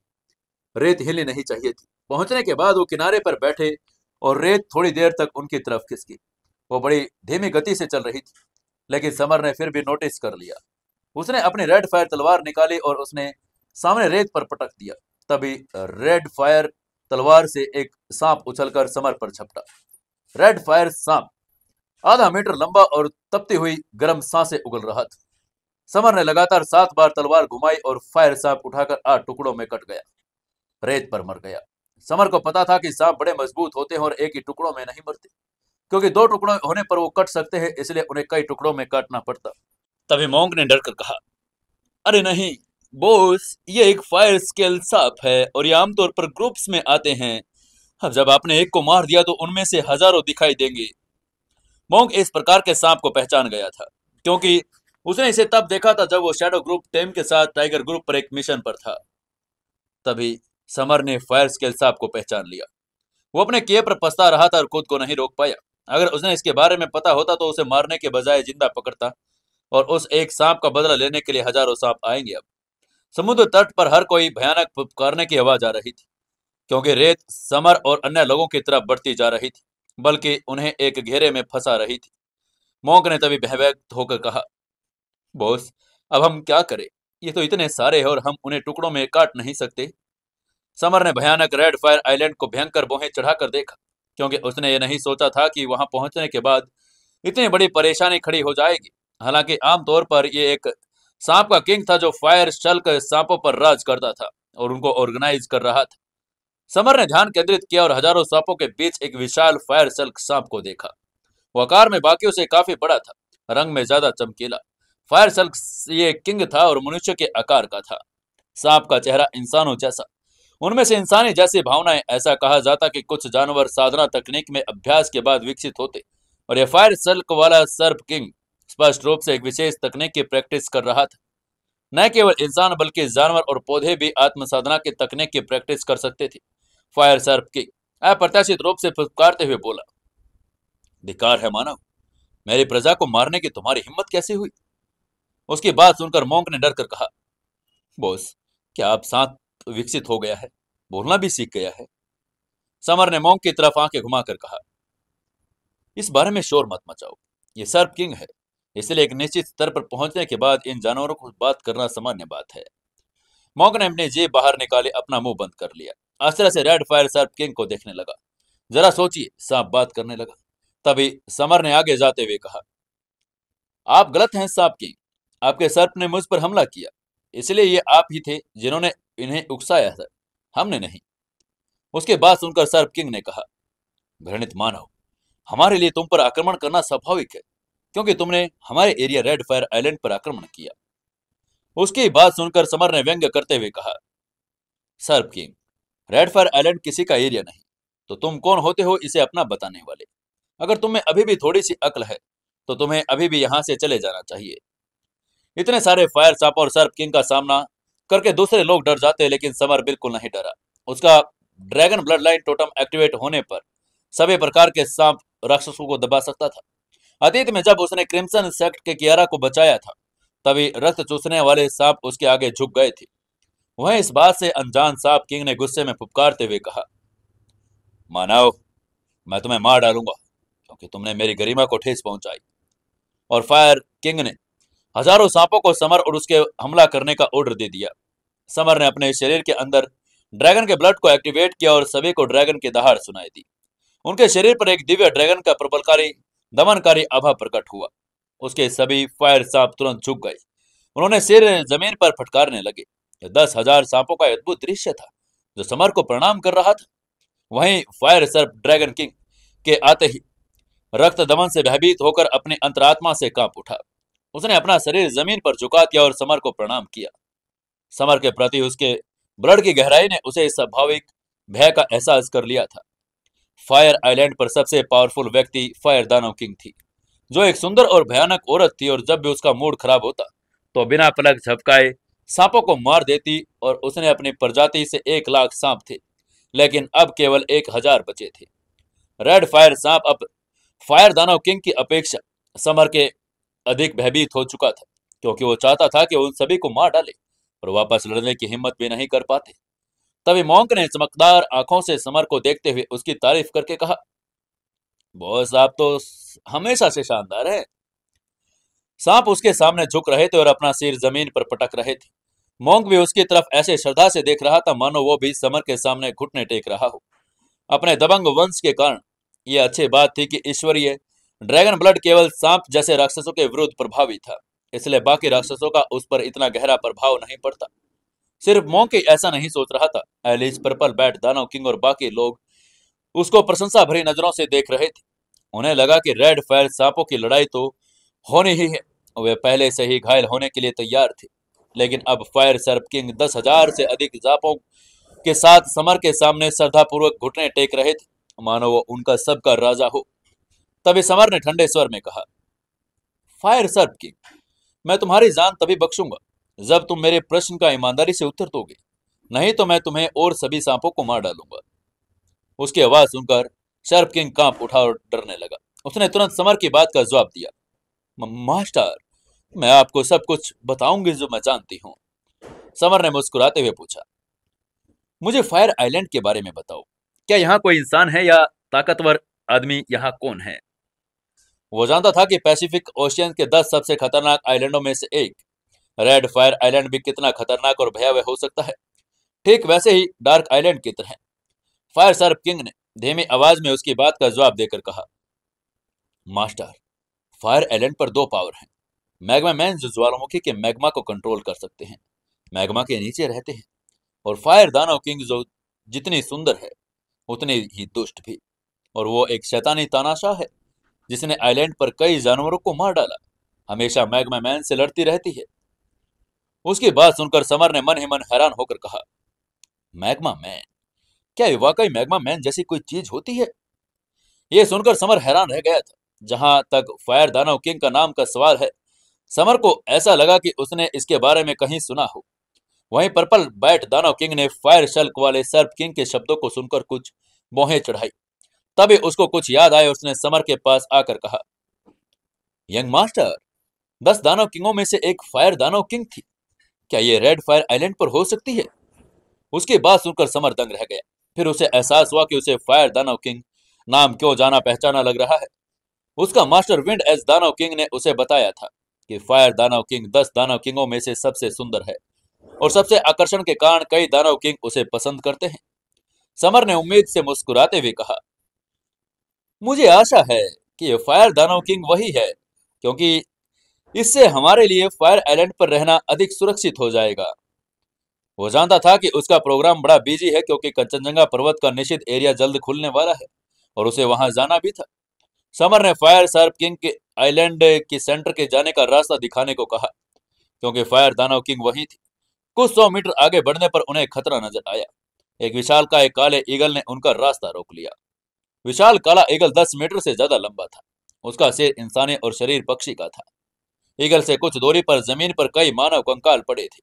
रेत हिलनी नहीं चाहिए थी। पहुंचने के बाद वो किनारे पर बैठे और रेत थोड़ी देर तक उनकी तरफ खिसकी। वो बड़ी धीमी गति से चल रही थी, लेकिन समर ने फिर भी नोटिस कर लिया। उसने अपनी रेड फायर तलवार निकाली और उसने सामने रेत पर पटक दिया। तभी रेड फायर तलवार से एक सांप उछलकर समर पर झपटा। रेड फायर सांप आधा मीटर लंबा और तपती हुई गर्म सांसें उगल रहा था। समर ने लगातार 7 बार तलवार घुमाई और फायर सांप उठाकर 8 टुकड़ों में कट गया, रेत पर मर गया। समर को पता था कि सांप बड़े मजबूत होते हैं और एक ही टुकड़ों में नहीं मरते, क्योंकि 2 टुकड़ों होने पर वो कट सकते हैं, इसलिए उन्हें कई टुकड़ों में काटना पड़ता। तभी मोंग ने डरकर कहा, अरे नहीं बॉस, ये एक फायर स्केल सांप है और ये आमतौर पर ग्रुप्स में आते हैं। अब जब आपने एक को मार दिया तो उनमें से हजारों दिखाई देंगे। मोंग इस प्रकार के सांप को पहचान गया था, क्योंकि उसने इसे तब देखा था जब वो शैडो ग्रुप टेम के साथ टाइगर ग्रुप पर एक मिशन पर था। तभी समर ने फायर स्केल सांप को पहचान लिया। वो अपने किए पर पछता रहा था और खुद को नहीं रोक पाया। अगर उसने इसके बारे में पता होता तो उसे मारने के बजाय जिंदा पकड़ता, और उस एक सांप का बदला लेने के लिए हजारों सांप आएंगे। अब समुद्र तट पर हर कोई भयानक पुकारने की आवाज आ रही थी, क्योंकि रेत समर और अन्य लोगों की तरफ बढ़ती जा रही थी, बल्कि उन्हें एक घेरे में फंसा रही थी। मोंक ने तभी भयभीत होकर कहा, बॉस, अब हम क्या करें? ये तो इतने सारे हैं और हम उन्हें टुकड़ों में काट नहीं सकते। समर ने भयानक रेड फायर आइलैंड को भयंकर बोहें चढ़ाकर देखा, क्योंकि उसने ये नहीं सोचा था कि वहां पहुंचने के बाद इतनी बड़ी परेशानी खड़ी हो जाएगी। हालांकि आमतौर पर ये एक सांप का किंग था जो फायर शल्क सांपों पर राज करता था और उनको ऑर्गेनाइज कर रहा था। समर ने ध्यान केंद्रित किया और हजारों सांपों के बीच एक विशाल फायर शल्क सांप को देखा। वो आकार में बाकियों से काफी बड़ा था, रंग में ज्यादा चमकीला। फायर शल्क ये किंग था और मनुष्य के आकार का था। सांप का चेहरा इंसानों जैसा, उनमें से इंसानी जैसी भावनाएं। ऐसा कहा जाता कि कुछ जानवर साधना तकनीक में अभ्यास के बाद विकसित होते, और यह फायर सल्क वाला सर्प किंग स्पष्ट रूप से एक विशेष तकनीक की प्रैक्टिस कर रहा था। न केवल इंसान बल्कि जानवर और पौधे भी आत्म साधना की तकनीक की प्रैक्टिस कर सकते थे। फायर सर्प किंग अप्रत्याशित रूप से फुफकारते हुए बोला, धिक्कार है मानव, मेरी प्रजा को मारने की तुम्हारी हिम्मत कैसे हुई? उसकी बात सुनकर मोंक ने डर कर कहा, बॉस, क्या आप साथ विकसित हो गया है, बोलना भी सीख गया है? समर ने मोंक की तरफ आंखें घुमाकर कहा, इस बारे में शोर मत मचाओ। ये सर्प किंग है, इसलिए एक निश्चित स्तर पर पहुंचने के बाद इन जानवरों को बात करना सामान्य बात है। मोंक ने अपनी जेब बाहर निकाले, अपना मुंह बंद कर लिया। आश्चर्य से रेड फायर सर्प किंग को देखने लगा। जरा सोचिए, सांप बात करने लगा। तभी समर ने आगे जाते हुए कहा, आप गलत हैं सांप किंग, आपके सर्प ने मुझ पर हमला किया, इसलिए ये आप ही थे जिन्होंने इन्हें उकसाया था, हमने नहीं। उसके बाद सुनकर सर्प किंग ने कहा, घृणित मानव, हमारे लिए तुम पर आक्रमण करना स्वाभाविक है, क्योंकि तुमने हमारे एरिया रेड फायर आइलैंड पर आक्रमण किया। उसकी बात सुनकर समर ने व्यंग्य करते हुए कहा, सर्प किंग, रेड फायर आइलैंड किसी का एरिया नहीं, तो तुम कौन होते हो इसे अपना बताने वाले? अगर तुम्हें अभी भी थोड़ी सी अक्ल है तो तुम्हें अभी भी यहां से चले जाना चाहिए। इतने सारे फायर सांप और सर्प किंग का सामना करके दूसरे लोग डर जाते, लेकिन समर बिल्कुल नहीं डरा। उसका dragon blood line totem activate होने पर सभी प्रकार के सांप राक्षसों को दबा सकता था। अतीत में जब उसने क्रिम्सन सेक्ट के कियारा को बचाया था, तभी रक्त चूसने वाले सांप उसके आगे झुक गए थे। वहीं इस बात से अनजान सांप किंग ने गुस्से में फुफकारते हुए कहा, मानव, मैं तुम्हें मार डालूंगा, क्योंकि तुमने मेरी गरिमा को ठेस पहुंचाई। और फायर किंग ने हजारों सांपों को समर और उसके हमला करने का ऑर्डर दे दिया। समर ने अपने शरीर के अंदर ड्रैगन के ब्लड को एक्टिवेट किया और सभी को ड्रैगन की दहाड़ सुनाई दी। उनके शरीर पर एक दिव्य ड्रैगन का प्रबलकारी दमनकारी आभा प्रकट हुआ। उसके सभी फायर सांप तुरंत झुक गए। उन्होंने सिर जमीन पर फटकारने लगे। 10,000 सांपों का अद्भुत दृश्य था जो समर को प्रणाम कर रहा था। वहीं फायर सर्प ड्रैगन किंग के आते ही रक्त दमन से भयभीत होकर अपने अंतरात्मा से कांप उठा। उसने अपना शरीर जमीन पर झुका दिया और समर को प्रणाम किया। समर के प्रति उसके ब्लड की गहराई ने उसे स्वाभाविक भय का एहसास कर लिया था। फायर आइलैंड पर सबसे पावरफुल व्यक्ति फायर दानव किंग थी, जो एक सुंदर और भयानक औरत थी, और जब भी उसका मूड खराब होता तो बिना पलक झपकाए सांपों को मार देती। और उसने अपनी प्रजाति से 1,00,000 सांप थे, लेकिन अब केवल 1,000 बचे थे। रेड फायर सांप अब फायर दानव किंग की अपेक्षा समर के अधिक भयभीत हो चुका था, क्योंकि वो चाहता था कि उन सभी को मार डाले, और वापस लड़ने की हिम्मत भी नहीं कर पाते। तभी मोंक ने चमकदार आंखों से समर को देखते हुए उसकी तारीफ करके कहा, बॉस, आप तो हमेशा से शानदार है। सांप उसके सामने झुक रहे थे और अपना सिर जमीन पर पटक रहे थे। मोंक भी उसकी तरफ ऐसे श्रद्धा से देख रहा था मानो वो भी समर के सामने घुटने टेक रहा हो। अपने दबंग वंश के कारण यह अच्छी बात थी कि ईश्वरीय ड्रैगन ब्लड केवल सांप जैसे राक्षसों के विरुद्ध प्रभावी था। इसलिए बाकी राक्षसों का उस पर इतना गहरा प्रभाव नहीं पड़ता। सिर्फ मॉन्की ऐसा नहीं सोच रहा था। एलिस, पर्पल बैट, दानव किंग और बाकी लोग उसको प्रशंसा भरी नजरों से देख रहे थे। उन्हें लगा कि रेड फायर सांपों की लड़ाई तो होनी ही है। वे पहले से ही घायल होने के लिए तैयार थे, लेकिन अब फायर सर्प किंग 10,000 से अधिक सांपों के साथ समर के सामने श्रद्धापूर्वक घुटने टेक रहे थे, मानो वो उनका सबका राजा हो। तभी समर ने ठंडे स्वर में कहा, फायर सर्प किंग, मैं तुम्हारी जान तभी बख्शूंगा जब तुम मेरे प्रश्न का ईमानदारी से उत्तर दोगे, नहीं तो मैं तुम्हें और सभी सांपों को मार डालूंगा। उसकी आवाज सुनकर सर्प किंग कांप उठा और डरने लगा। उसने तुरंत समर की बात का जवाब दिया, मास्टर, मैं आपको सब कुछ बताऊंगी जो मैं जानती हूँ। समर ने मुस्कुराते हुए पूछा, मुझे फायर आइलैंड के बारे में बताओ। क्या यहाँ कोई इंसान है या ताकतवर आदमी यहाँ कौन है? वो जानता था कि पैसिफिक ओशियन के 10 सबसे खतरनाक आइलैंडों में से एक रेड फायर आइलैंड भी कितना खतरनाक और भयावह हो सकता है, ठीक वैसे ही डार्क आइलैंड की तरह। फायर सर्प किंग ने धीमी आवाज में उसकी बात का जवाब देकर कहा, मास्टर, फायर आइलैंड पर दो पावर हैं। मैग्मा मैन जो ज्वालामुखी के मैग्मा को कंट्रोल कर सकते हैं, मैग्मा के नीचे रहते हैं, और फायर दानव किंग जो जितनी सुंदर है उतनी ही दुष्ट भी, और वो एक शैतानी तानाशाह है जिसने आइलैंड पर कई जानवरों को मार डाला। हमेशा मैग्मा मैन से लड़ती रहती है। उसकी बात सुनकर समर ने मन ही मन हैरान होकर कहा, मैग्मा मैन? क्या ये वाकई मैग्मा मैन जैसी कोई चीज होती है? यह सुनकर समर हैरान रह गया था। जहां तक फायर दानव किंग का नाम का सवाल है, समर को ऐसा लगा कि उसने इसके बारे में कहीं सुना हो। वहीं पर्पल बैट दानव किंग ने फायर शल्क वाले सर्प किंग के शब्दों को सुनकर कुछ भौहें चढ़ाई। तभी उसको कुछ याद आया। उसने समर के पास आकर कहा, यंग मास्टर, 10 दानव किंगों में से एक फायर दानव किंग थी। क्या ये रेड फायर आइलैंड पर हो सकती है? उसकी बात सुनकर समर दंग रह गया। फिर उसे एहसास हुआ कि उसे फायर दानव किंग नाम क्यों जाना पहचाना लग रहा है। उसका मास्टर विंड एज दानव किंग ने उसे बताया था कि फायर दानव किंग 10 दानव किंगों में से सबसे सुंदर है, और सबसे आकर्षण के कारण कई दानव किंग उसे पसंद करते हैं। समर ने उम्मीद से मुस्कुराते हुए कहा, मुझे आशा है कि ये फायर दानव किंग वही है, क्योंकि इससे हमारे लिए फायर आइलैंड पर रहना अधिक सुरक्षित हो जाएगा। वो जानता था कि उसका प्रोग्राम बड़ा बिजी है, क्योंकि कंचनजंगा पर्वत का निषिद्ध एरिया जल्द खुलने वाला है और उसे वहां जाना भी था। समर ने फायर सर्प किंग के आइलैंड के सेंटर के जाने का रास्ता दिखाने को कहा, क्योंकि फायर दानव किंग वही थी। कुछ 100 मीटर आगे बढ़ने पर उन्हें खतरा नजर आया। एक विशालकाय काले ईगल ने उनका रास्ता रोक लिया। विशाल काला ईगल 10 मीटर से ज्यादा लंबा था। उसका सिर इंसानी और शरीर पक्षी का था। ईगल से कुछ दूरी पर जमीन पर कई मानव कंकाल पड़े थे।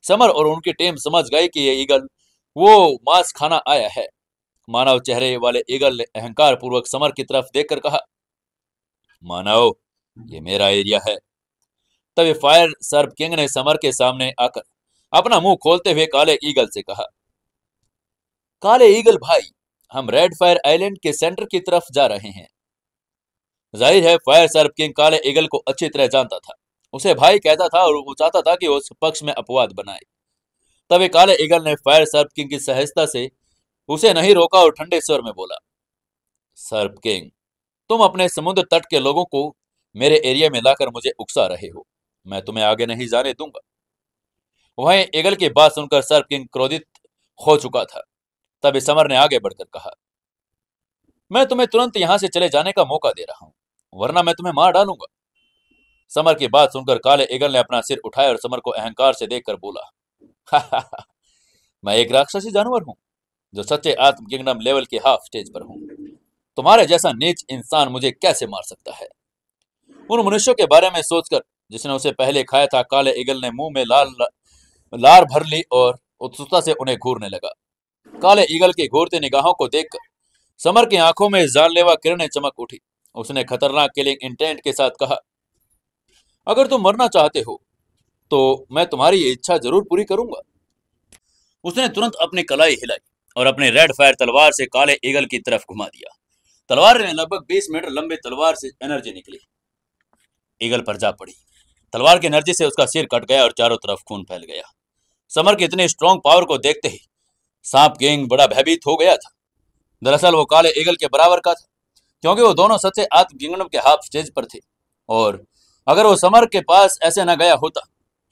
समर और उनकी टीम समझ गई कि ये ईगल वो मांस खाना आया है। मानव चेहरे वाले ईगल ने अहंकार पूर्वक समर की तरफ देखकर कहा, मानव, ये मेरा एरिया है। तभी फायर सर्प किंग ने समर के सामने आकर अपना मुंह खोलते हुए काले ईगल से कहा, काले ईगल भाई, हम रेड फायर आइलैंड के सेंटर की तरफ जा रहे हैं। जाहिर है फायर सर्प किंग काले ईगल को अच्छी तरह जानता था। उसे भाई कहता था और वो चाहता था कि वो उस पक्ष में अपवाद बनाए। तभी काले ईगल ने फायर सर्प किंग की सहजता से उसे नहीं रोका और ठंडे स्वर में बोला, सर्प किंग, तुम अपने समुद्र तट के लोगों को मेरे एरिया में लाकर मुझे उकसा रहे हो। मैं तुम्हें आगे नहीं जाने दूंगा। वहीं ईगल की बात सुनकर सर्प किंग क्रोधित हो चुका था। तभी समर ने आगे बढ़कर कहा, मैं तुम्हें तुरंत यहां से चले जाने का मौका दे रहा हूं, वरना मैं तुम्हें मार डालूंगा। समर की बात सुनकर काले ईगल ने अपना सिर उठाया और समर को अहंकार से देखकर बोला, मैं एक राक्षसी जानवर हूं जो सच्चे आत्म किंगडम लेवल के हाफ स्टेज पर हूं। तुम्हारे जैसा नीच इंसान मुझे कैसे मार सकता है? उन मनुष्यों के बारे में सोचकर जिसने उसे पहले खाया था, काले ईगल ने मुंह में लार भर ली और उत्सुकता से उन्हें घूरने लगा। काले ईगल की घूरती निगाहों को देखकर समर की आंखों में जानलेवा किरणें चमक उठी। उसने खतरनाक किलिंग इंटेंट के साथ कहा, अगर तुम मरना चाहते हो तो मैं तुम्हारी ये इच्छा जरूर पूरी करूंगा। उसने तुरंत अपनी कलाई हिलाई और अपने रेड फायर तलवार से काले ईगल की तरफ घुमा दिया। तलवार ने लगभग 20 मीटर लंबे तलवार से एनर्जी निकली, ईगल पर जा पड़ी। तलवार की एनर्जी से उसका सिर कट गया और चारों तरफ खून फैल गया। समर की इतनी स्ट्रॉन्ग पावर को देखते ही सांप किंग बड़ा भयभीत हो गया था। दरअसल वो काले ईगल के बराबर का था, क्योंकि वो दोनों सच्चे आत्म किंगडम के हाफ स्टेज पर थे और अगर वो समर के पास ऐसे न गया होता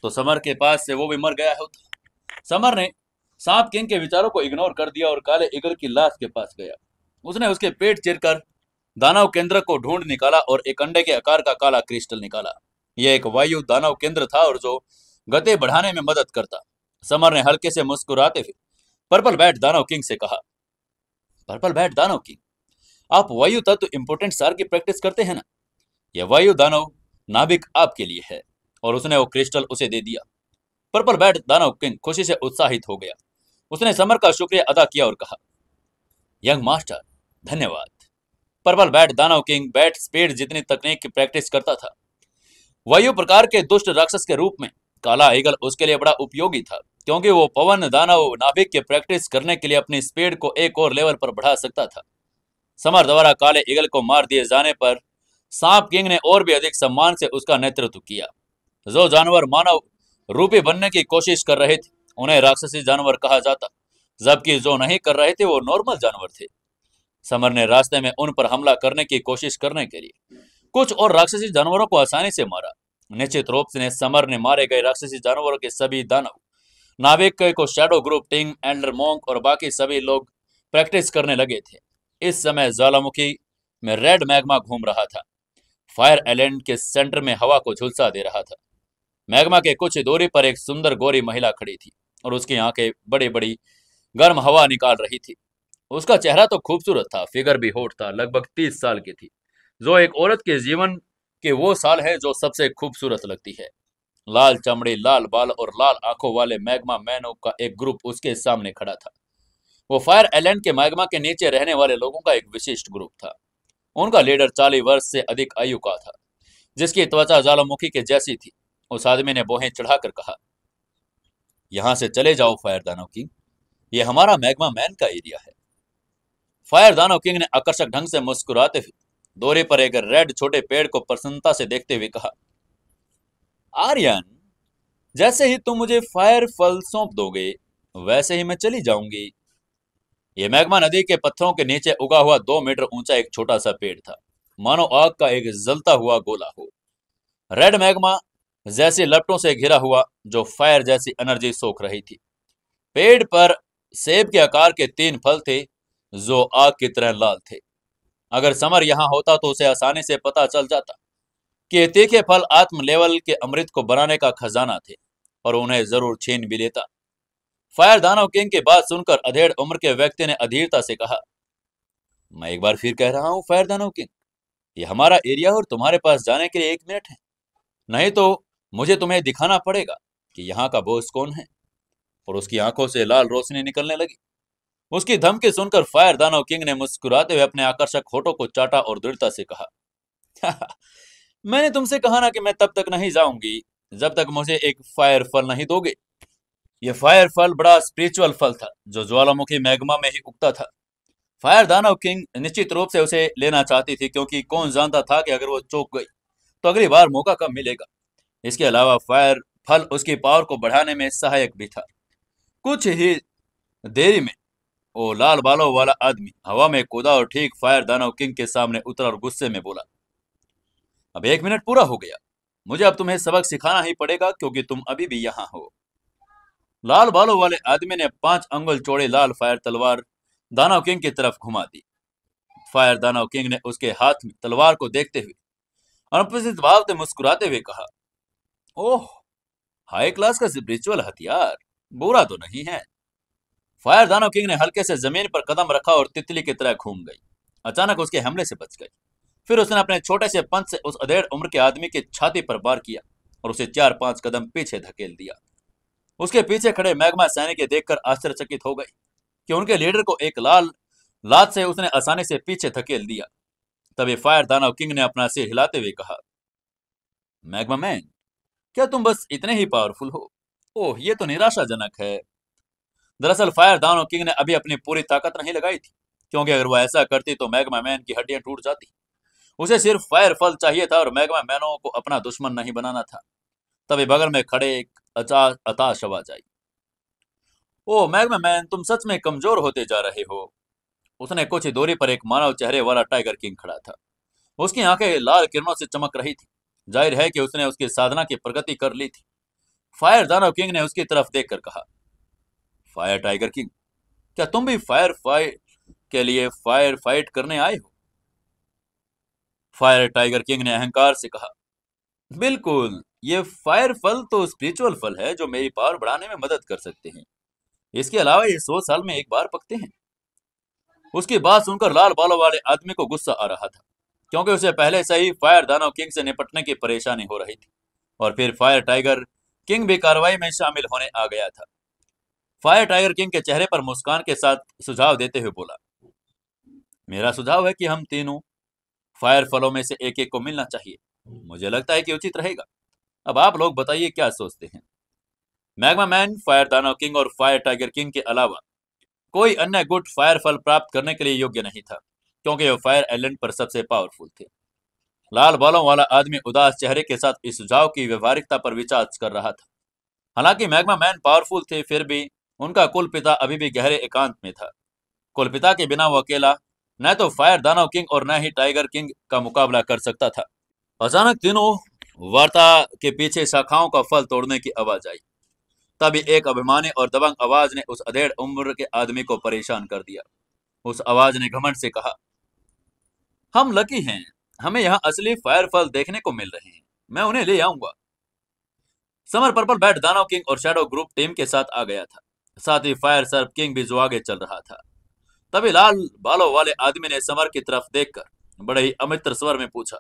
तो समर के पास से वो भी मर गया होता। समर ने सांप किंग के विचारों को इग्नोर कर दिया और काले ईगल की लाश के पास गया। उसने उसके पेट चीरकर दानव केंद्र को ढूंढ निकाला और एक अंडे के आकार का काला क्रिस्टल निकाला। यह एक वायु दानव केंद्र था और जो गति बढ़ाने में मदद करता। समर ने हल्के से मुस्कुराते हुए पर्पल बैट दानव किंग से कहा, पर्पल बैट दानव किंग, आप वायु तत्व इंपोर्टेंट सार की प्रैक्टिस करते हैं ना? यह वायु दानव नाभिक आपके लिए है। और उसने वो क्रिस्टल उसे दे दिया। पर्पल बैट दानव किंग खुशी से उत्साहित हो गया। उसने समर का शुक्रिया अदा किया और कहा, यंग मास्टर, धन्यवाद। पर्पल बैट दानव किंग बैट स्पीड जितनी तकनीक की प्रैक्टिस करता था। वायु प्रकार के दुष्ट राक्षस के रूप में काला ईगल उसके लिए बड़ा उपयोगी था, क्योंकि वो पवन दानव नाभिक की प्रैक्टिस करने के लिए अपनी स्पीड को एक और लेवल पर बढ़ा सकता था। समर द्वारा काले ईगल को मार दिए जाने पर सांप किंग ने और भी अधिक सम्मान से उसका नेतृत्व किया। जो जानवर मानव रूपी बनने की कोशिश कर रहे थे उन्हें राक्षसी जानवर कहा जाता, जबकि जो नहीं कर रहे थे वो नॉर्मल जानवर थे। समर ने रास्ते में उन पर हमला करने की कोशिश करने के लिए कुछ और राक्षसी जानवरों को आसानी से मारा। निश्चित रूप से समर ने मारे गए राक्षसी जानवरों के सभी दानव नाविक को शैडो ग्रुप, टिंग, एंडर मोंक और बाकी सभी लोग प्रैक्टिस करने लगे थे। इस समय ज्वालामुखी में रेड मैग्मा घूम रहा था। फायर आइलैंड के सेंटर में हवा को झुलसा दे रहा था। मैग्मा के कुछ दूरी पर एक सुंदर गोरी महिला खड़ी थी और उसकी आंखें बड़ी बड़ी गर्म हवा निकाल रही थी। उसका चेहरा तो खूबसूरत था, फिगर भी होट था। लगभग 30 साल की थी, जो एक औरत के जीवन के वो साल है जो सबसे खूबसूरत लगती है। लाल चमड़ी, लाल बाल और लाल आंखों वाले मैग्मा मैनों का एक ग्रुप उसके सामने खड़ा था। वो फायर आइलैंड के मैग्मा के नीचे रहने वाले लोगों का एक विशिष्ट ग्रुप था। उनका लीडर 40 वर्ष से अधिक आयु का था, जिसकी त्वचा ज्वालामुखी के जैसी थी। उस आदमी ने बोहें चढ़ाकर कहा, यहां से चले जाओ फायर दानव किंग, ये हमारा मैग्मा मैन का एरिया है। फायर दानव किंग ने आकर्षक ढंग से मुस्कुराते हुए दूरी पर एक रेड छोटे पेड़ को प्रसन्नता से देखते हुए कहा, आर्यन, जैसे ही तुम मुझे फायर फल सौंप दोगे वैसे ही मैं चली जाऊंगी। ये मैग्मा नदी के पत्थरों के नीचे उगा हुआ 2 मीटर ऊंचा एक छोटा सा पेड़ था, मानो आग का एक जलता हुआ गोला हो। रेड मैग्मा जैसी लपटों से घिरा हुआ जो फायर जैसी एनर्जी सोख रही थी। पेड़ पर सेब के आकार के 3 फल थे जो आग की तरह लाल थे। अगर समर यहां होता तो उसे आसानी से पता चल जाता कि ये तीखे फल आत्म लेवल के अमृत को बनाने का खजाना थे और उन्हें जरूर छीन भी लेता। फायर दानव किंग की बात सुनकर अधेड़ उम्र के व्यक्ति ने अधीरता से कहा, मैं एक बार फिर कह रहा हूं फायर दानव किंग, ये हमारा एरिया और तुम्हारे पास जाने के लिए 1 मिनट है, नहीं तो मुझे तुम्हें दिखाना पड़ेगा कि यहाँ का बॉस कौन है। और उसकी आंखों से लाल रोशनी निकलने लगी। उसकी धमकी सुनकर फायर दानव किंग ने मुस्कुराते हुए अपने आकर्षक होठों को चाटा और दृढ़ता से कहा, मैंने तुमसे कहा ना कि मैं तब तक नहीं जाऊंगी जब तक मुझे एक फायर फल नहीं दोगे। यह फायर फल बड़ा स्पिरिचुअल फल था जो ज्वालामुखी मैग्मा में ही उगता था। फायर दानव किंग निश्चित रूप से उसे लेना चाहती थी, क्योंकि कौन जानता था कि अगर वो चूक गई तो अगली बार मौका कब मिलेगा। इसके अलावा फायर फल उसकी पावर को बढ़ाने में सहायक भी था। कुछ ही देरी में वो लाल बालों वाला आदमी हवा में कूदा और ठीक फायर दानव किंग के सामने उतरा और गुस्से में बोला, अब 1 मिनट पूरा हो गया, मुझे अब तुम्हें सबक सिखाना ही पड़ेगा क्योंकि तुम अभी भी यहाँ हो। लाल बालों वाले आदमी ने 5 अंगुल चौड़ी लाल फायर तलवार दानव किंग की तरफ घुमा दी। फायर दानव किंग ने उसके हाथ में तलवार को देखते हुए अनुपस्थित भाव से मुस्कुराते हुए कहा, ओह, हाई क्लास का स्पिरिचुअल हथियार, बुरा तो नहीं है। फायर दानव किंग ने हल्के से जमीन पर कदम रखा और तितली की तरह घूम गई। अचानक उसके हमले से बच गई। फिर उसने अपने छोटे से पंच से उस अधेड़ उम्र के आदमी की छाती पर वार किया और उसे 4-5 कदम पीछे धकेल दिया। उसके पीछे खड़े मैग्मा सैनिक देखकर आश्चर्यचकित हो गए कि उनके लीडर को एक लाल लात से उसने आसानी से पीछे धकेल दिया। तभी फायर दानव किंग ने अपना सिर हिलाते हुए कहा, मैग्मा मैन, क्या तुम बस इतने ही पावरफुल हो? ओह, ये तो निराशाजनक है। दरअसल फायर दानव किंग ने अभी अपनी पूरी ताकत नहीं लगाई थी, क्योंकि अगर वो ऐसा करती तो मैग्मा मैन की हड्डियां टूट जाती। उसे सिर्फ फायर फल चाहिए था और मैग्मा मैनों को अपना दुश्मन नहीं बनाना था। तभी बगल में खड़े एक हताश आवाज आई, ओ मैग्मा मैन, तुम सच में कमजोर होते जा रहे हो। उसने कुछ ही दूरी पर एक मानव चेहरे वाला टाइगर किंग खड़ा था। उसकी आंखें लाल किरणों से चमक रही थी जाहिर है कि उसने उसकी साधना की प्रगति कर ली थी। फायर दानव किंग ने उसकी तरफ देखकर कहा, फायर टाइगर किंग, क्या तुम भी फायर फाइट के लिए फायर फाइट करने आए हो? फायर टाइगर किंग ने अहंकार से कहा, बिल्कुल, ये फायर फल तो स्पिरिचुअल फल है जो मेरी पावर बढ़ाने में मदद कर सकते हैं। इसके अलावा ये 100 साल में एक बार पकते हैं। उसकी बात सुनकर लाल बालों वाले आदमी को गुस्सा आ रहा था, क्योंकि उसे पहले से ही फायर दानव किंग से निपटने की परेशानी हो रही थी, और फिर फायर टाइगर किंग भी कार्रवाई में शामिल होने आ गया था। फायर टाइगर किंग के चेहरे पर मुस्कान के साथ सुझाव देते हुए बोला, मेरा सुझाव है कि हम तीनों फायर फलों में से एक एक को मिलना चाहिए। मुझे लगता है कि उचित रहेगा। अब आप लोग बताइए क्या सोचते हैं। मैग्मा मैन, फायर दानव किंग और फायर टाइगर किंग के अलावा कोई अन्य गुड फायर फल प्राप्त करने के लिए योग्य नहीं था, क्योंकि वह फायर आइलैंड पर सबसे पावरफुल थे। लाल बालों वाला आदमी उदास चेहरे के साथ इस सुझाव की व्यवहारिकता पर विचार कर रहा था। हालांकि मैग्मा मैन पावरफुल थे, फिर भी उनका कुल पिता अभी भी गहरे एकांत में था। कुल पिता के बिना वो अकेला न तो फायर दानव किंग और न ही टाइगर किंग का मुकाबला कर सकता था। अचानक तीनों वार्ता के पीछे शाखाओं का फल तोड़ने की आवाज आई। तभी एक अभिमानी और दबंग आवाज ने उस अधेड़ उम्र के आदमी को परेशान कर दिया। उस आवाज ने घमंड से कहा, हम लकी हैं, हमें यहाँ असली फायर फल देखने को मिल रहे हैं। मैं उन्हें ले आऊंगा। समर पर्पल बैट दानव किंग और शैडो ग्रुप टीम के साथ आ गया था। साथ ही फायर सर्प किंग भी जो आगे चल रहा था। तभी लाल बालों वाले आदमी ने समर की तरफ देखकर बड़े ही अमित्र स्वर में पूछा,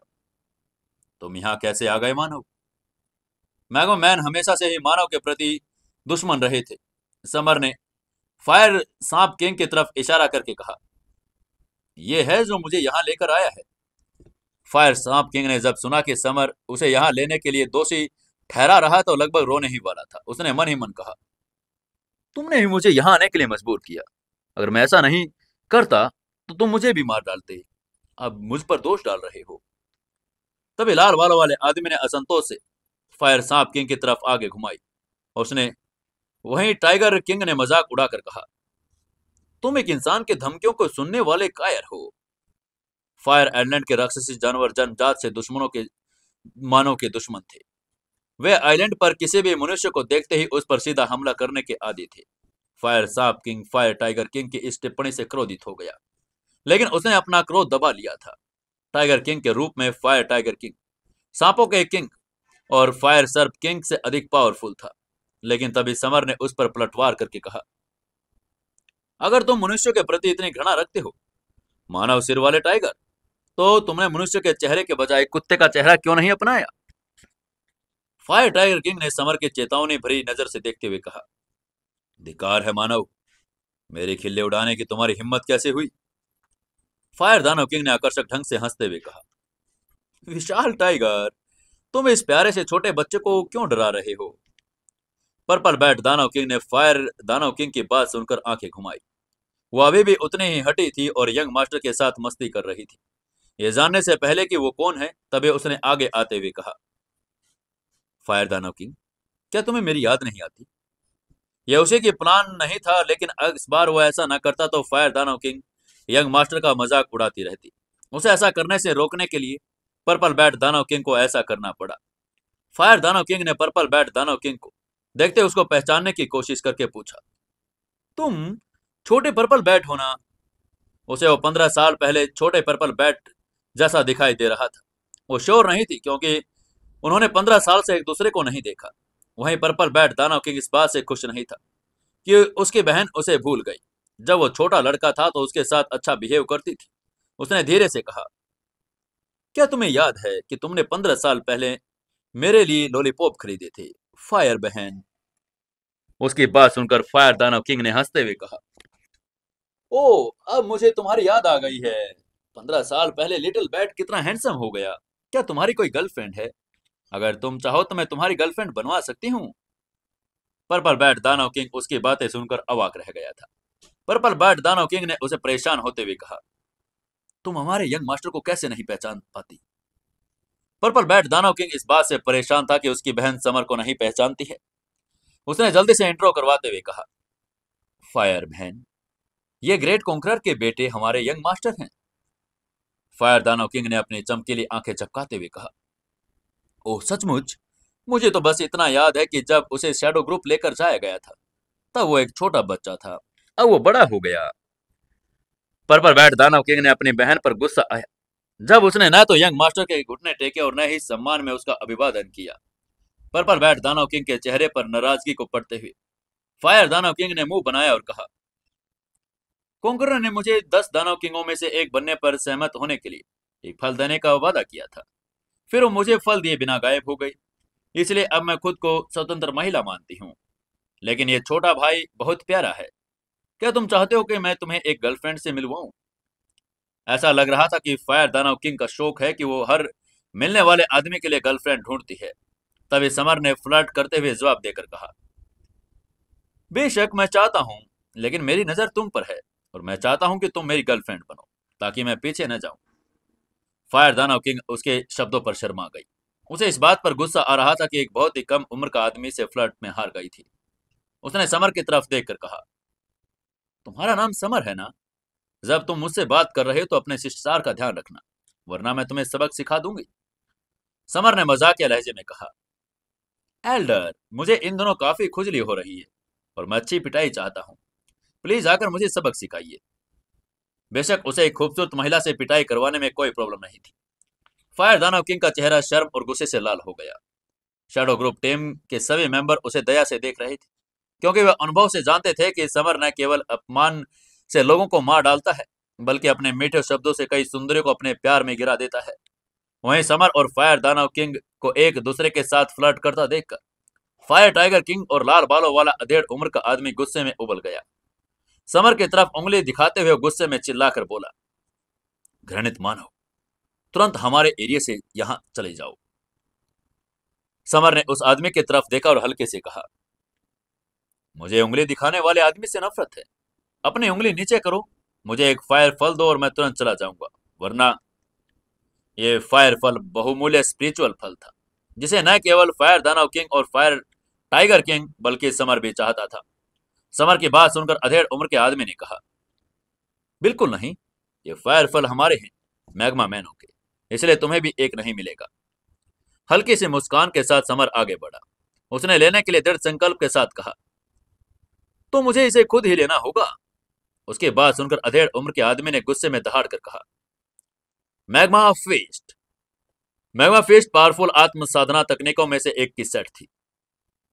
तुम यहाँ कैसे आ गए मानव? मैगो मैन हमेशा से ही मानव के प्रति दुश्मन रहे थे। समर ने फायर सांप किंग की तरफ इशारा करके कहा, यह है जो मुझे यहाँ लेकर आया है। फायर सांप किंग ने जब सुना कि समर उसे यहाँ लेने के लिए दोषी ठहरा रहा तो लगभग रोने ही वाला था। उसने मन ही मन कहा, तुमने ही मुझे यहाँ आने के लिए मजबूर किया। अगर मैं ऐसा नहीं करता तो तुम मुझे भी मार डालते। अब मुझ पर दोष डाल रहे हो। तभी लाल बालों वाले आदमी ने असंतोष से फायर सांप किंग की तरफ आगे घुमाई। उसने वहीं टाइगर किंग ने मजाक उड़ाकर कहा, तुम एक इंसान के धमकियों को सुनने वाले कायर हो। फायर आइलैंड के राक्षसी जानवर जन्मजात से दुश्मनों के मानव के दुश्मन थे। वे आइलैंड पर किसी भी मनुष्य को देखते ही उस पर सीधा हमला करने के आदी थे। फायर सांप किंग फायर टाइगर किंग की इस टिप्पणी से क्रोधित हो गया, लेकिन उसने अपना क्रोध दबा लिया था। टाइगर किंग के रूप में फायर टाइगर किंग सांपों के किंग और फायर सर्प किंग से अधिक पावरफुल था। लेकिन तभी समर ने उस पर पलटवार करके कहा, अगर तुम मनुष्य के प्रति इतनी घृणा रखते हो मानव सिर वाले टाइगर, तो तुमने मनुष्य के चेहरे के बजाय कुत्ते का चेहरा क्यों नहीं अपनाया? फायर टाइगर किंग ने समर की चेतावनी भरी नजर से देखते हुए कहा, धिक्कार है मानव, मेरे खिल्ले उड़ाने की तुम्हारी हिम्मत कैसे हुई? फायर दानव किंग ने आकर्षक ढंग से हंसते हुए कहा, विशाल टाइगर, तुम इस प्यारे से छोटे बच्चे को क्यों डरा रहे हो? पर्पल बैट दानव किंग ने फायर दानव किंग की बात सुनकर आंखें घुमाई। वो अभी भी उतनी ही हटी थी और यंग मास्टर के साथ मस्ती कर रही थी। ये जानने से पहले कि वो कौन है, तभी उसने आगे आते हुए कहा, फायर दानव किंग, क्या तुम्हें मेरी याद नहीं आती? यह उसी की प्लान नहीं था, लेकिन इस बार वो ऐसा न करता तो फायर दानव किंग यंग मास्टर का मजाक उड़ाती रहती। उसे ऐसा करने से रोकने के लिए पर्पल बैट दानव किंग को ऐसा करना पड़ा। फायर दानव किंग ने पर्पल बैट दानव किंग को देखते उसको पहचानने की कोशिश करके पूछा, तुम छोटे पर्पल बैट हो ना? उसे वो 15 साल पहले छोटे पर्पल बैट जैसा दिखाई दे रहा था। वो श्योर नहीं थी, क्योंकि उन्होंने 15 साल से एक दूसरे को नहीं देखा। वहीं पर्पल बैट दानव किंग इस बात से खुश नहीं था कि उसकी बहन उसे भूल गई। जब वो छोटा लड़का था तो उसके साथ अच्छा बिहेव करती थी। उसने धीरे से कहा, क्या तुम्हें याद है कि तुमने 15 साल पहले मेरे लिए लॉलीपॉप खरीदे थे, फायर बहन? उसकी बात सुनकर फायर दानव किंग ने हंसते हुए कहा, ओ, अब मुझे तुम्हारी याद आ गई है। 15 साल पहले लिटिल बैट कितना हैंडसम हो गया। क्या तुम्हारी कोई गर्लफ्रेंड है? अगर तुम चाहो तो मैं तुम्हारी गर्लफ्रेंड बनवा सकती हूँ। पर्पल बैट दानव किंग उसकी बातें सुनकर अवाक रह गया था। पर्पल बैट दानव किंग ने उसे परेशान होते हुए कहा, तुम हमारे यंग मास्टर को कैसे नहीं पहचान पाती? पर्पल बैट दानव किंग इस बात से परेशान था कि उसकी बहन समर को नहीं पहचानती है। उसने जल्दी से इंट्रो करवाते हुए कहा, फायर बहन, ये ग्रेट कॉन्करर के बेटे हमारे यंग मास्टर हैं। फायर दानव किंग ने अपनी चमकीली आंखें झपकाते हुए कहा, ओह सचमुच? मुझे तो बस इतना याद है कि जब उसे शैडो ग्रुप लेकर जाया गया था तब वो एक छोटा बच्चा था। अब वो बड़ा हो गया। पर्पल बैट दानव किंग ने अपनी बहन पर गुस्सा आया जब उसने न तो यंग मास्टर के घुटने टेके और न ही सम्मान में उसका अभिवादन किया। पर्पल बैट दानव किंग के चेहरे पर नाराजगी को पढ़ते हुए फायर दानव किंग ने मुंह बनाया और कहा, कॉन्करर ने मुझे 10 दानव किंगों में से एक बनने पर सहमत होने के लिए एक फल देने का वादा किया था। फिर वो मुझे फल दिए बिना गायब हो गई। इसलिए अब मैं खुद को स्वतंत्र महिला मानती हूँ। लेकिन ये छोटा भाई बहुत प्यारा है। क्या तुम चाहते हो कि मैं तुम्हें एक गर्लफ्रेंड से मिलवाऊं? ऐसा लग रहा था कि फायर दानव किंग का शौक है कि वो हर मिलने वाले आदमी के लिए गर्लफ्रेंड ढूंढती है। तभी समर ने फ्लर्ट करते हुए जवाब देकर कहा, बेशक मैं चाहता हूँ, लेकिन मेरी नजर तुम पर है और मैं चाहता हूँ कि तुम मेरी गर्लफ्रेंड बनो ताकि मैं पीछे न जाऊं। फायर दानव किंग उसके शब्दों पर शर्मा गई। उसे इस बात पर गुस्सा आ रहा था कि एक बहुत ही कम उम्र का आदमी से फ्लर्ट में हार गई थी। उसने समर की तरफ देखकर कहा, तुम्हारा नाम समर है ना? जब तुम मुझसे बात कर रहे हो तो अपने शिष्टाचार का ध्यान रखना, वरना मैं तुम्हें सबक सिखा दूंगी। समर ने मजाकिया लहजे में कहा, एल्डर, मुझे इन दोनों काफी खुजली हो रही है और मैं अच्छी पिटाई चाहता हूँ। प्लीज आकर मुझे सबक सिखाइए। बेशक उसे एक खूबसूरत महिला से पिटाई करवाने में कोई प्रॉब्लम नहीं थी। फायर दानव किंग का चेहरा शर्म और गुस्से से लाल हो गया। शैडो ग्रुप टीम के सभी मेंबर उसे दया से देख रहे थे, क्योंकि वे अनुभव से जानते थे कि समर न केवल अपमान से लोगों को मार डालता है, बल्कि अपने मीठे शब्दों से कई सुंदरियों को अपने प्यार में गिरा देता है। वहीं समर और फायर दानव किंग को एक दूसरे के साथ फ्लर्ट करता देखकर फायर टाइगर किंग और लाल बालों वाला अधेड़ उम्र का आदमी गुस्से में उबल गया। समर की तरफ उंगली दिखाते हुए गुस्से में चिल्लाकर बोला, घृणित मानव, तुरंत हमारे एरिया से यहां चले जाओ। समर ने उस आदमी की तरफ देखा और हल्के से कहा, मुझे उंगली दिखाने वाले आदमी से नफरत है। अपनी उंगली नीचे करो, मुझे एक फायर फल दो और मैं तुरंत चला जाऊंगा, वरना। ये फायर फल बहुमूल्य स्पिरिचुअल फल था, जिसे न केवल फायर दानव किंग और फायर टाइगर किंग बल्कि समर भी चाहता था। समर की बात सुनकर अधेड़ उम्र के आदमी ने कहा, बिल्कुल नहीं, ये फायर फल हमारे हैं, मैग्मा मैनों के, इसलिए तुम्हें भी एक नहीं मिलेगा। हल्की सी मुस्कान के साथ समर आगे बढ़ा। उसने लेने के लिए दृढ़ संकल्प के साथ कहा, तो मुझे इसे खुद ही लेना होगा। उसकी बात सुनकर अधेड़ उम्र के आदमी ने गुस्से में दहाड़ कर कहा, magma feast. Magma feast powerful आत्म साधना तकनीकों में से एक की सेट थी।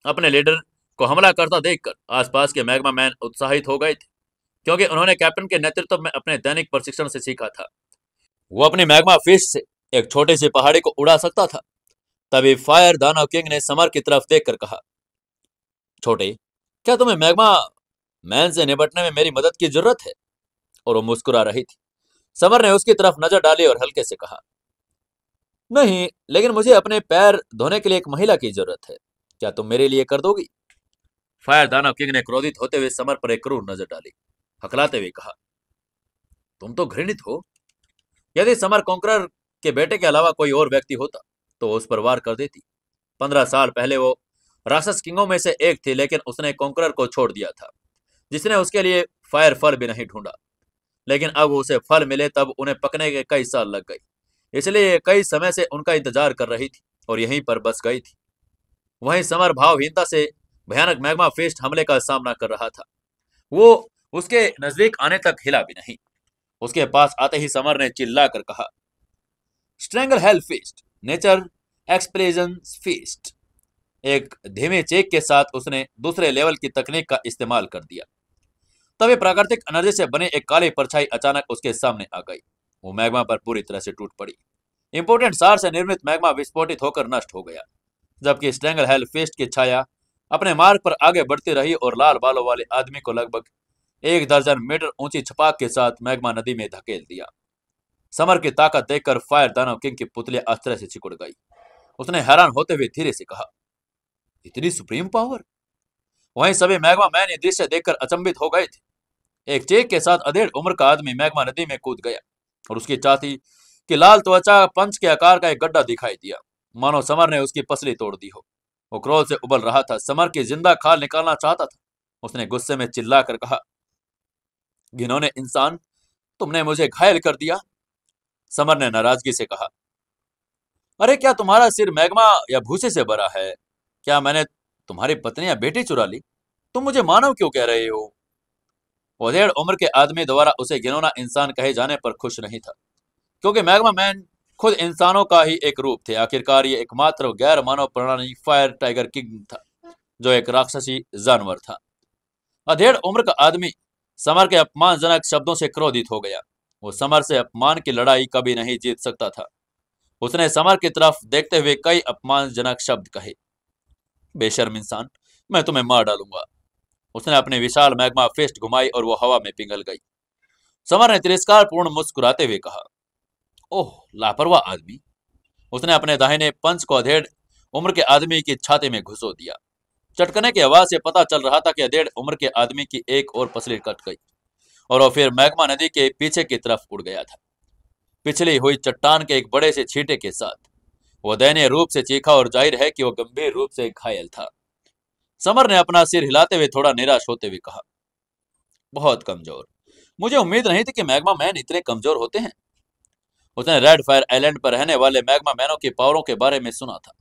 अपने लीडर को हमला करता देखकर आसपास के मैग्मा मैन उत्साहित हो गए थे, क्योंकि उन्होंने कैप्टन के नेतृत्व में अपने दैनिक प्रशिक्षण से सीखा था। वो अपनी मैग्मा फिस्ट से एक छोटी सी पहाड़ी को उड़ा सकता था। तभी फायर दानव किंग ने समर की तरफ देखकर कहा, छोटे, क्या तुम्हें मैग्मा मैन से निपटने में मेरी मदद की जरूरत है? और वो मुस्कुरा रही थी। समर ने उसकी तरफ नजर डाली और हल्के से कहा, नहीं, लेकिन मुझे अपने पैर धोने के लिए एक महिला की जरूरत है। क्या तुम मेरे लिए कर दोगी? फायर दानव किंग ने क्रोधित होते हुए समर पर एक क्रूर नजर डाली, हकलाते हुए कहा, तुम तो घृणित हो। यदि समर कॉन्करर के बेटे के अलावा कोई और व्यक्ति होता तो वो उस पर वार कर देती। 15 साल पहले वो राक्षस किंगों में से एक थी, लेकिन उसने कॉन्करर को छोड़ दिया था, जिसने उसके लिए फायर फल भी नहीं ढूंढा। लेकिन अब उसे फल मिले तब उन्हें पकने के कई साल लग गई, इसलिए कई समय से उनका इंतजार कर रही थी और यहीं पर बस गई थी। वहीं समर भावहीनता से भयानक मैग्मा फेस्ट हमले का सामना कर रहा था। वो उसके नजदीक आने तक हिला भी नहीं। उसके पास आते ही समर ने चिल्ला कर कहा, strangle hell feast, nature explosion feast. एक धीमे चेक के साथ उसने दूसरे लेवल की तकनीक का इस्तेमाल कर दिया। तभी प्राकृतिक एनर्जी से बनी एक काली परछाई अचानक उसके सामने आ गई। वो मैग्मा पर पूरी तरह से टूट पड़ी। इंपोर्टेंट सार से निर्मित मैग्मा विस्फोटित होकर नष्ट हो गया, जबकि स्ट्रेंगल हेल फीस्ट की छाया अपने मार्ग पर आगे बढ़ती रही और लाल बालों वाले आदमी को लगभग 1 दर्जन मीटर ऊंची छपाक के साथ मैग्मा नदी में धकेल दिया। समर की ताकत देखकर फायर दानव किंग की पुतली आश्चर्य से सिकुड़ गई। उसने हैरान होते हुए धीरे से कहा, इतनी सुप्रीम पावर? वहीं सभी मैग्मा मैन ये दृश्य देखकर अचंभित हो गए थे। एक चेक के साथ अधेड़ उम्र का आदमी मैग्मा नदी में कूद गया और उसकी छाती की लाल त्वचा पंच के आकार का एक गड्ढा दिखाई दिया, मानो समर ने उसकी पसली तोड़ दी हो। वो क्रोध से उबल रहा था, समर की जिंदा खाल निकालना चाहता था। उसने गुस्से में चिल्लाकर कहा, घिनौने इंसान, तुमने मुझे घायल कर दिया। समर ने नाराजगी से कहा, अरे क्या तुम्हारा सिर मैग्मा या भूसे से भरा है? क्या मैंने तुम्हारी पत्नी या बेटी चुरा ली? तुम मुझे मानव क्यों कह रहे हो? ओधेड़ उम्र के आदमी द्वारा उसे घिनौना इंसान कहे जाने पर खुश नहीं था, क्योंकि मैग्मा मैन खुद इंसानों का ही एक रूप थे। आखिरकार ये एकमात्र गैर मानव प्राणी फायर टाइगर किंग था, जो एक राक्षसी जानवर था। अधेड़ उम्र का आदमी समर के अपमानजनक शब्दों से क्रोधित हो गया। वो समर से अपमान की लड़ाई कभी नहीं जीत सकता था। उसने समर की तरफ देखते हुए कई अपमानजनक शब्द कहे। बेशर्म इंसान, मैं तुम्हें मार डालूंगा। उसने अपनी विशाल मैग्मा फिस्ट घुमाई और वो हवा में पिघल गई। समर ने तिरस्कारपूर्ण मुस्कुराते हुए कहा, ओह लापरवाह आदमी। उसने अपने दाहिने पंच को अधेड़ उम्र के आदमी की छाती में घुसो दिया। चटकने की आवाज से पता चल रहा था कि अधेड़ उम्र के आदमी की एक और पसली कट गई और वो फिर मैग्मा नदी के पीछे की तरफ उड़ गया था, पिछली हुई चट्टान के एक बड़े से छींटे के साथ। वो दयनीय रूप से चीखा और जाहिर है कि वो गंभीर रूप से घायल था। समर ने अपना सिर हिलाते हुए थोड़ा निराश होते हुए कहा, बहुत कमजोर। मुझे उम्मीद नहीं थी कि मैग्मा मैन इतने कमजोर होते हैं। उसने रेड फायर आइलैंड पर रहने वाले मैग्मा मैनों की पावरों के बारे में सुना था,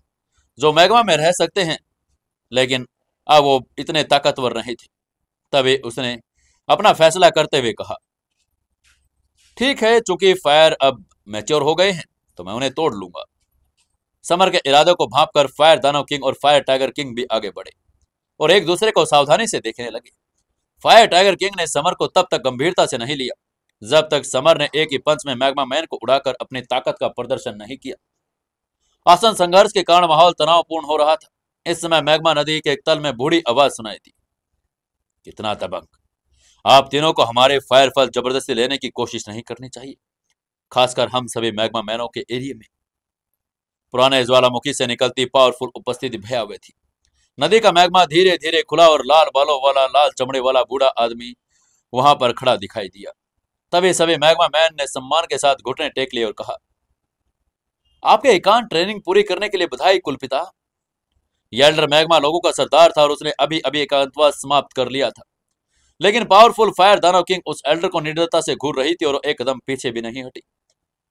जो मैग्मा में रह सकते हैं, लेकिन अब वो इतने ताकतवर नहीं थे। तभी उसने अपना फैसला करते हुए कहा, ठीक है, चूंकि फायर अब मैच्योर हो गए हैं तो मैं उन्हें तोड़ लूंगा। समर के इरादों को भांपकर फायर दानव किंग और फायर टाइगर किंग भी आगे बढ़े और एक दूसरे को सावधानी से देखने लगे। फायर टाइगर किंग ने समर को तब तक गंभीरता से नहीं लिया जब तक समर ने एक ही पंच में मैग्मा मैन को उड़ाकर अपनी ताकत का प्रदर्शन नहीं किया। आसन संघर्ष के कारण माहौल तनावपूर्ण हो रहा था। इस समय मैग्मा नदी के एक तल में बूढ़ी आवाज सुनाई दी, कितना तबंग। आप तीनों को हमारे फायर फल जबरदस्ती लेने की कोशिश नहीं करनी चाहिए, खासकर हम सभी मैग्मा मैनों के एरिया में। पुराने ज्वालामुखी से निकलती पावरफुल उपस्थिति भयावह थी। नदी का मैग्मा धीरे धीरे खुला और लाल बालों वाला, लाल चमड़े वाला बूढ़ा आदमी वहां पर खड़ा दिखाई दिया। तभी सभी मैग्मा मैन ने सम्मान के साथ घुटने टेक लिए और कहा, आपके एकांत ट्रेनिंग पूरी करने के लिए बधाई कुलपिता। येल्डर मैग्मा लोगों का सरदार था और उसने अभी अभी एकांतवास समाप्त कर लिया था, लेकिन पावरफुल फायर दानव किंग उस एल्डर को निर्दयता से घूर रही थी और एक कदम पीछे भी नहीं हटी।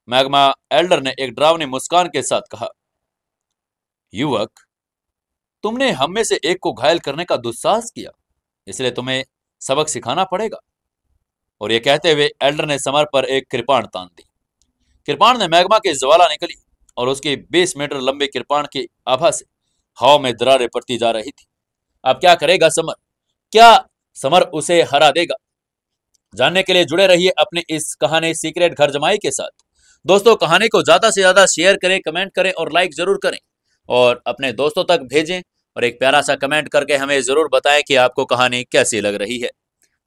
मैग्मा एल्डर ने एक डरावनी मुस्कान के साथ कहा, युवक, तुमने हम में से एक को घायल करने का दुस्साहस किया, इसलिए तुम्हें सबक सिखाना पड़ेगा। और यह कहते हुए एल्डर ने समर पर एक कृपाण तान दी। कृपाण ने मैग्मा की ज्वाला निकली और उसकी 20 मीटर लंबी कृपाण की आभा से हवा में दरारें पड़ती जा रही थी। अब क्या करेगा समर? क्या समर उसे हरा देगा? जानने के लिए जुड़े रहिए अपनी इस कहानी सीक्रेट घर जमाई के साथ। दोस्तों, कहानी को ज्यादा से ज्यादा शेयर करें, कमेंट करें और लाइक जरूर करें और अपने दोस्तों तक भेजें और एक प्यारा सा कमेंट करके हमें जरूर बताएं कि आपको कहानी कैसी लग रही है।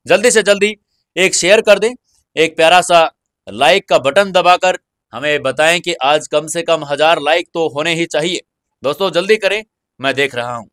जल्दी से जल्दी एक शेयर कर दें, एक प्यारा सा लाइक का बटन दबाकर हमें बताएं कि आज कम से कम 1000 लाइक तो होने ही चाहिए। दोस्तों जल्दी करें, मैं देख रहा हूं।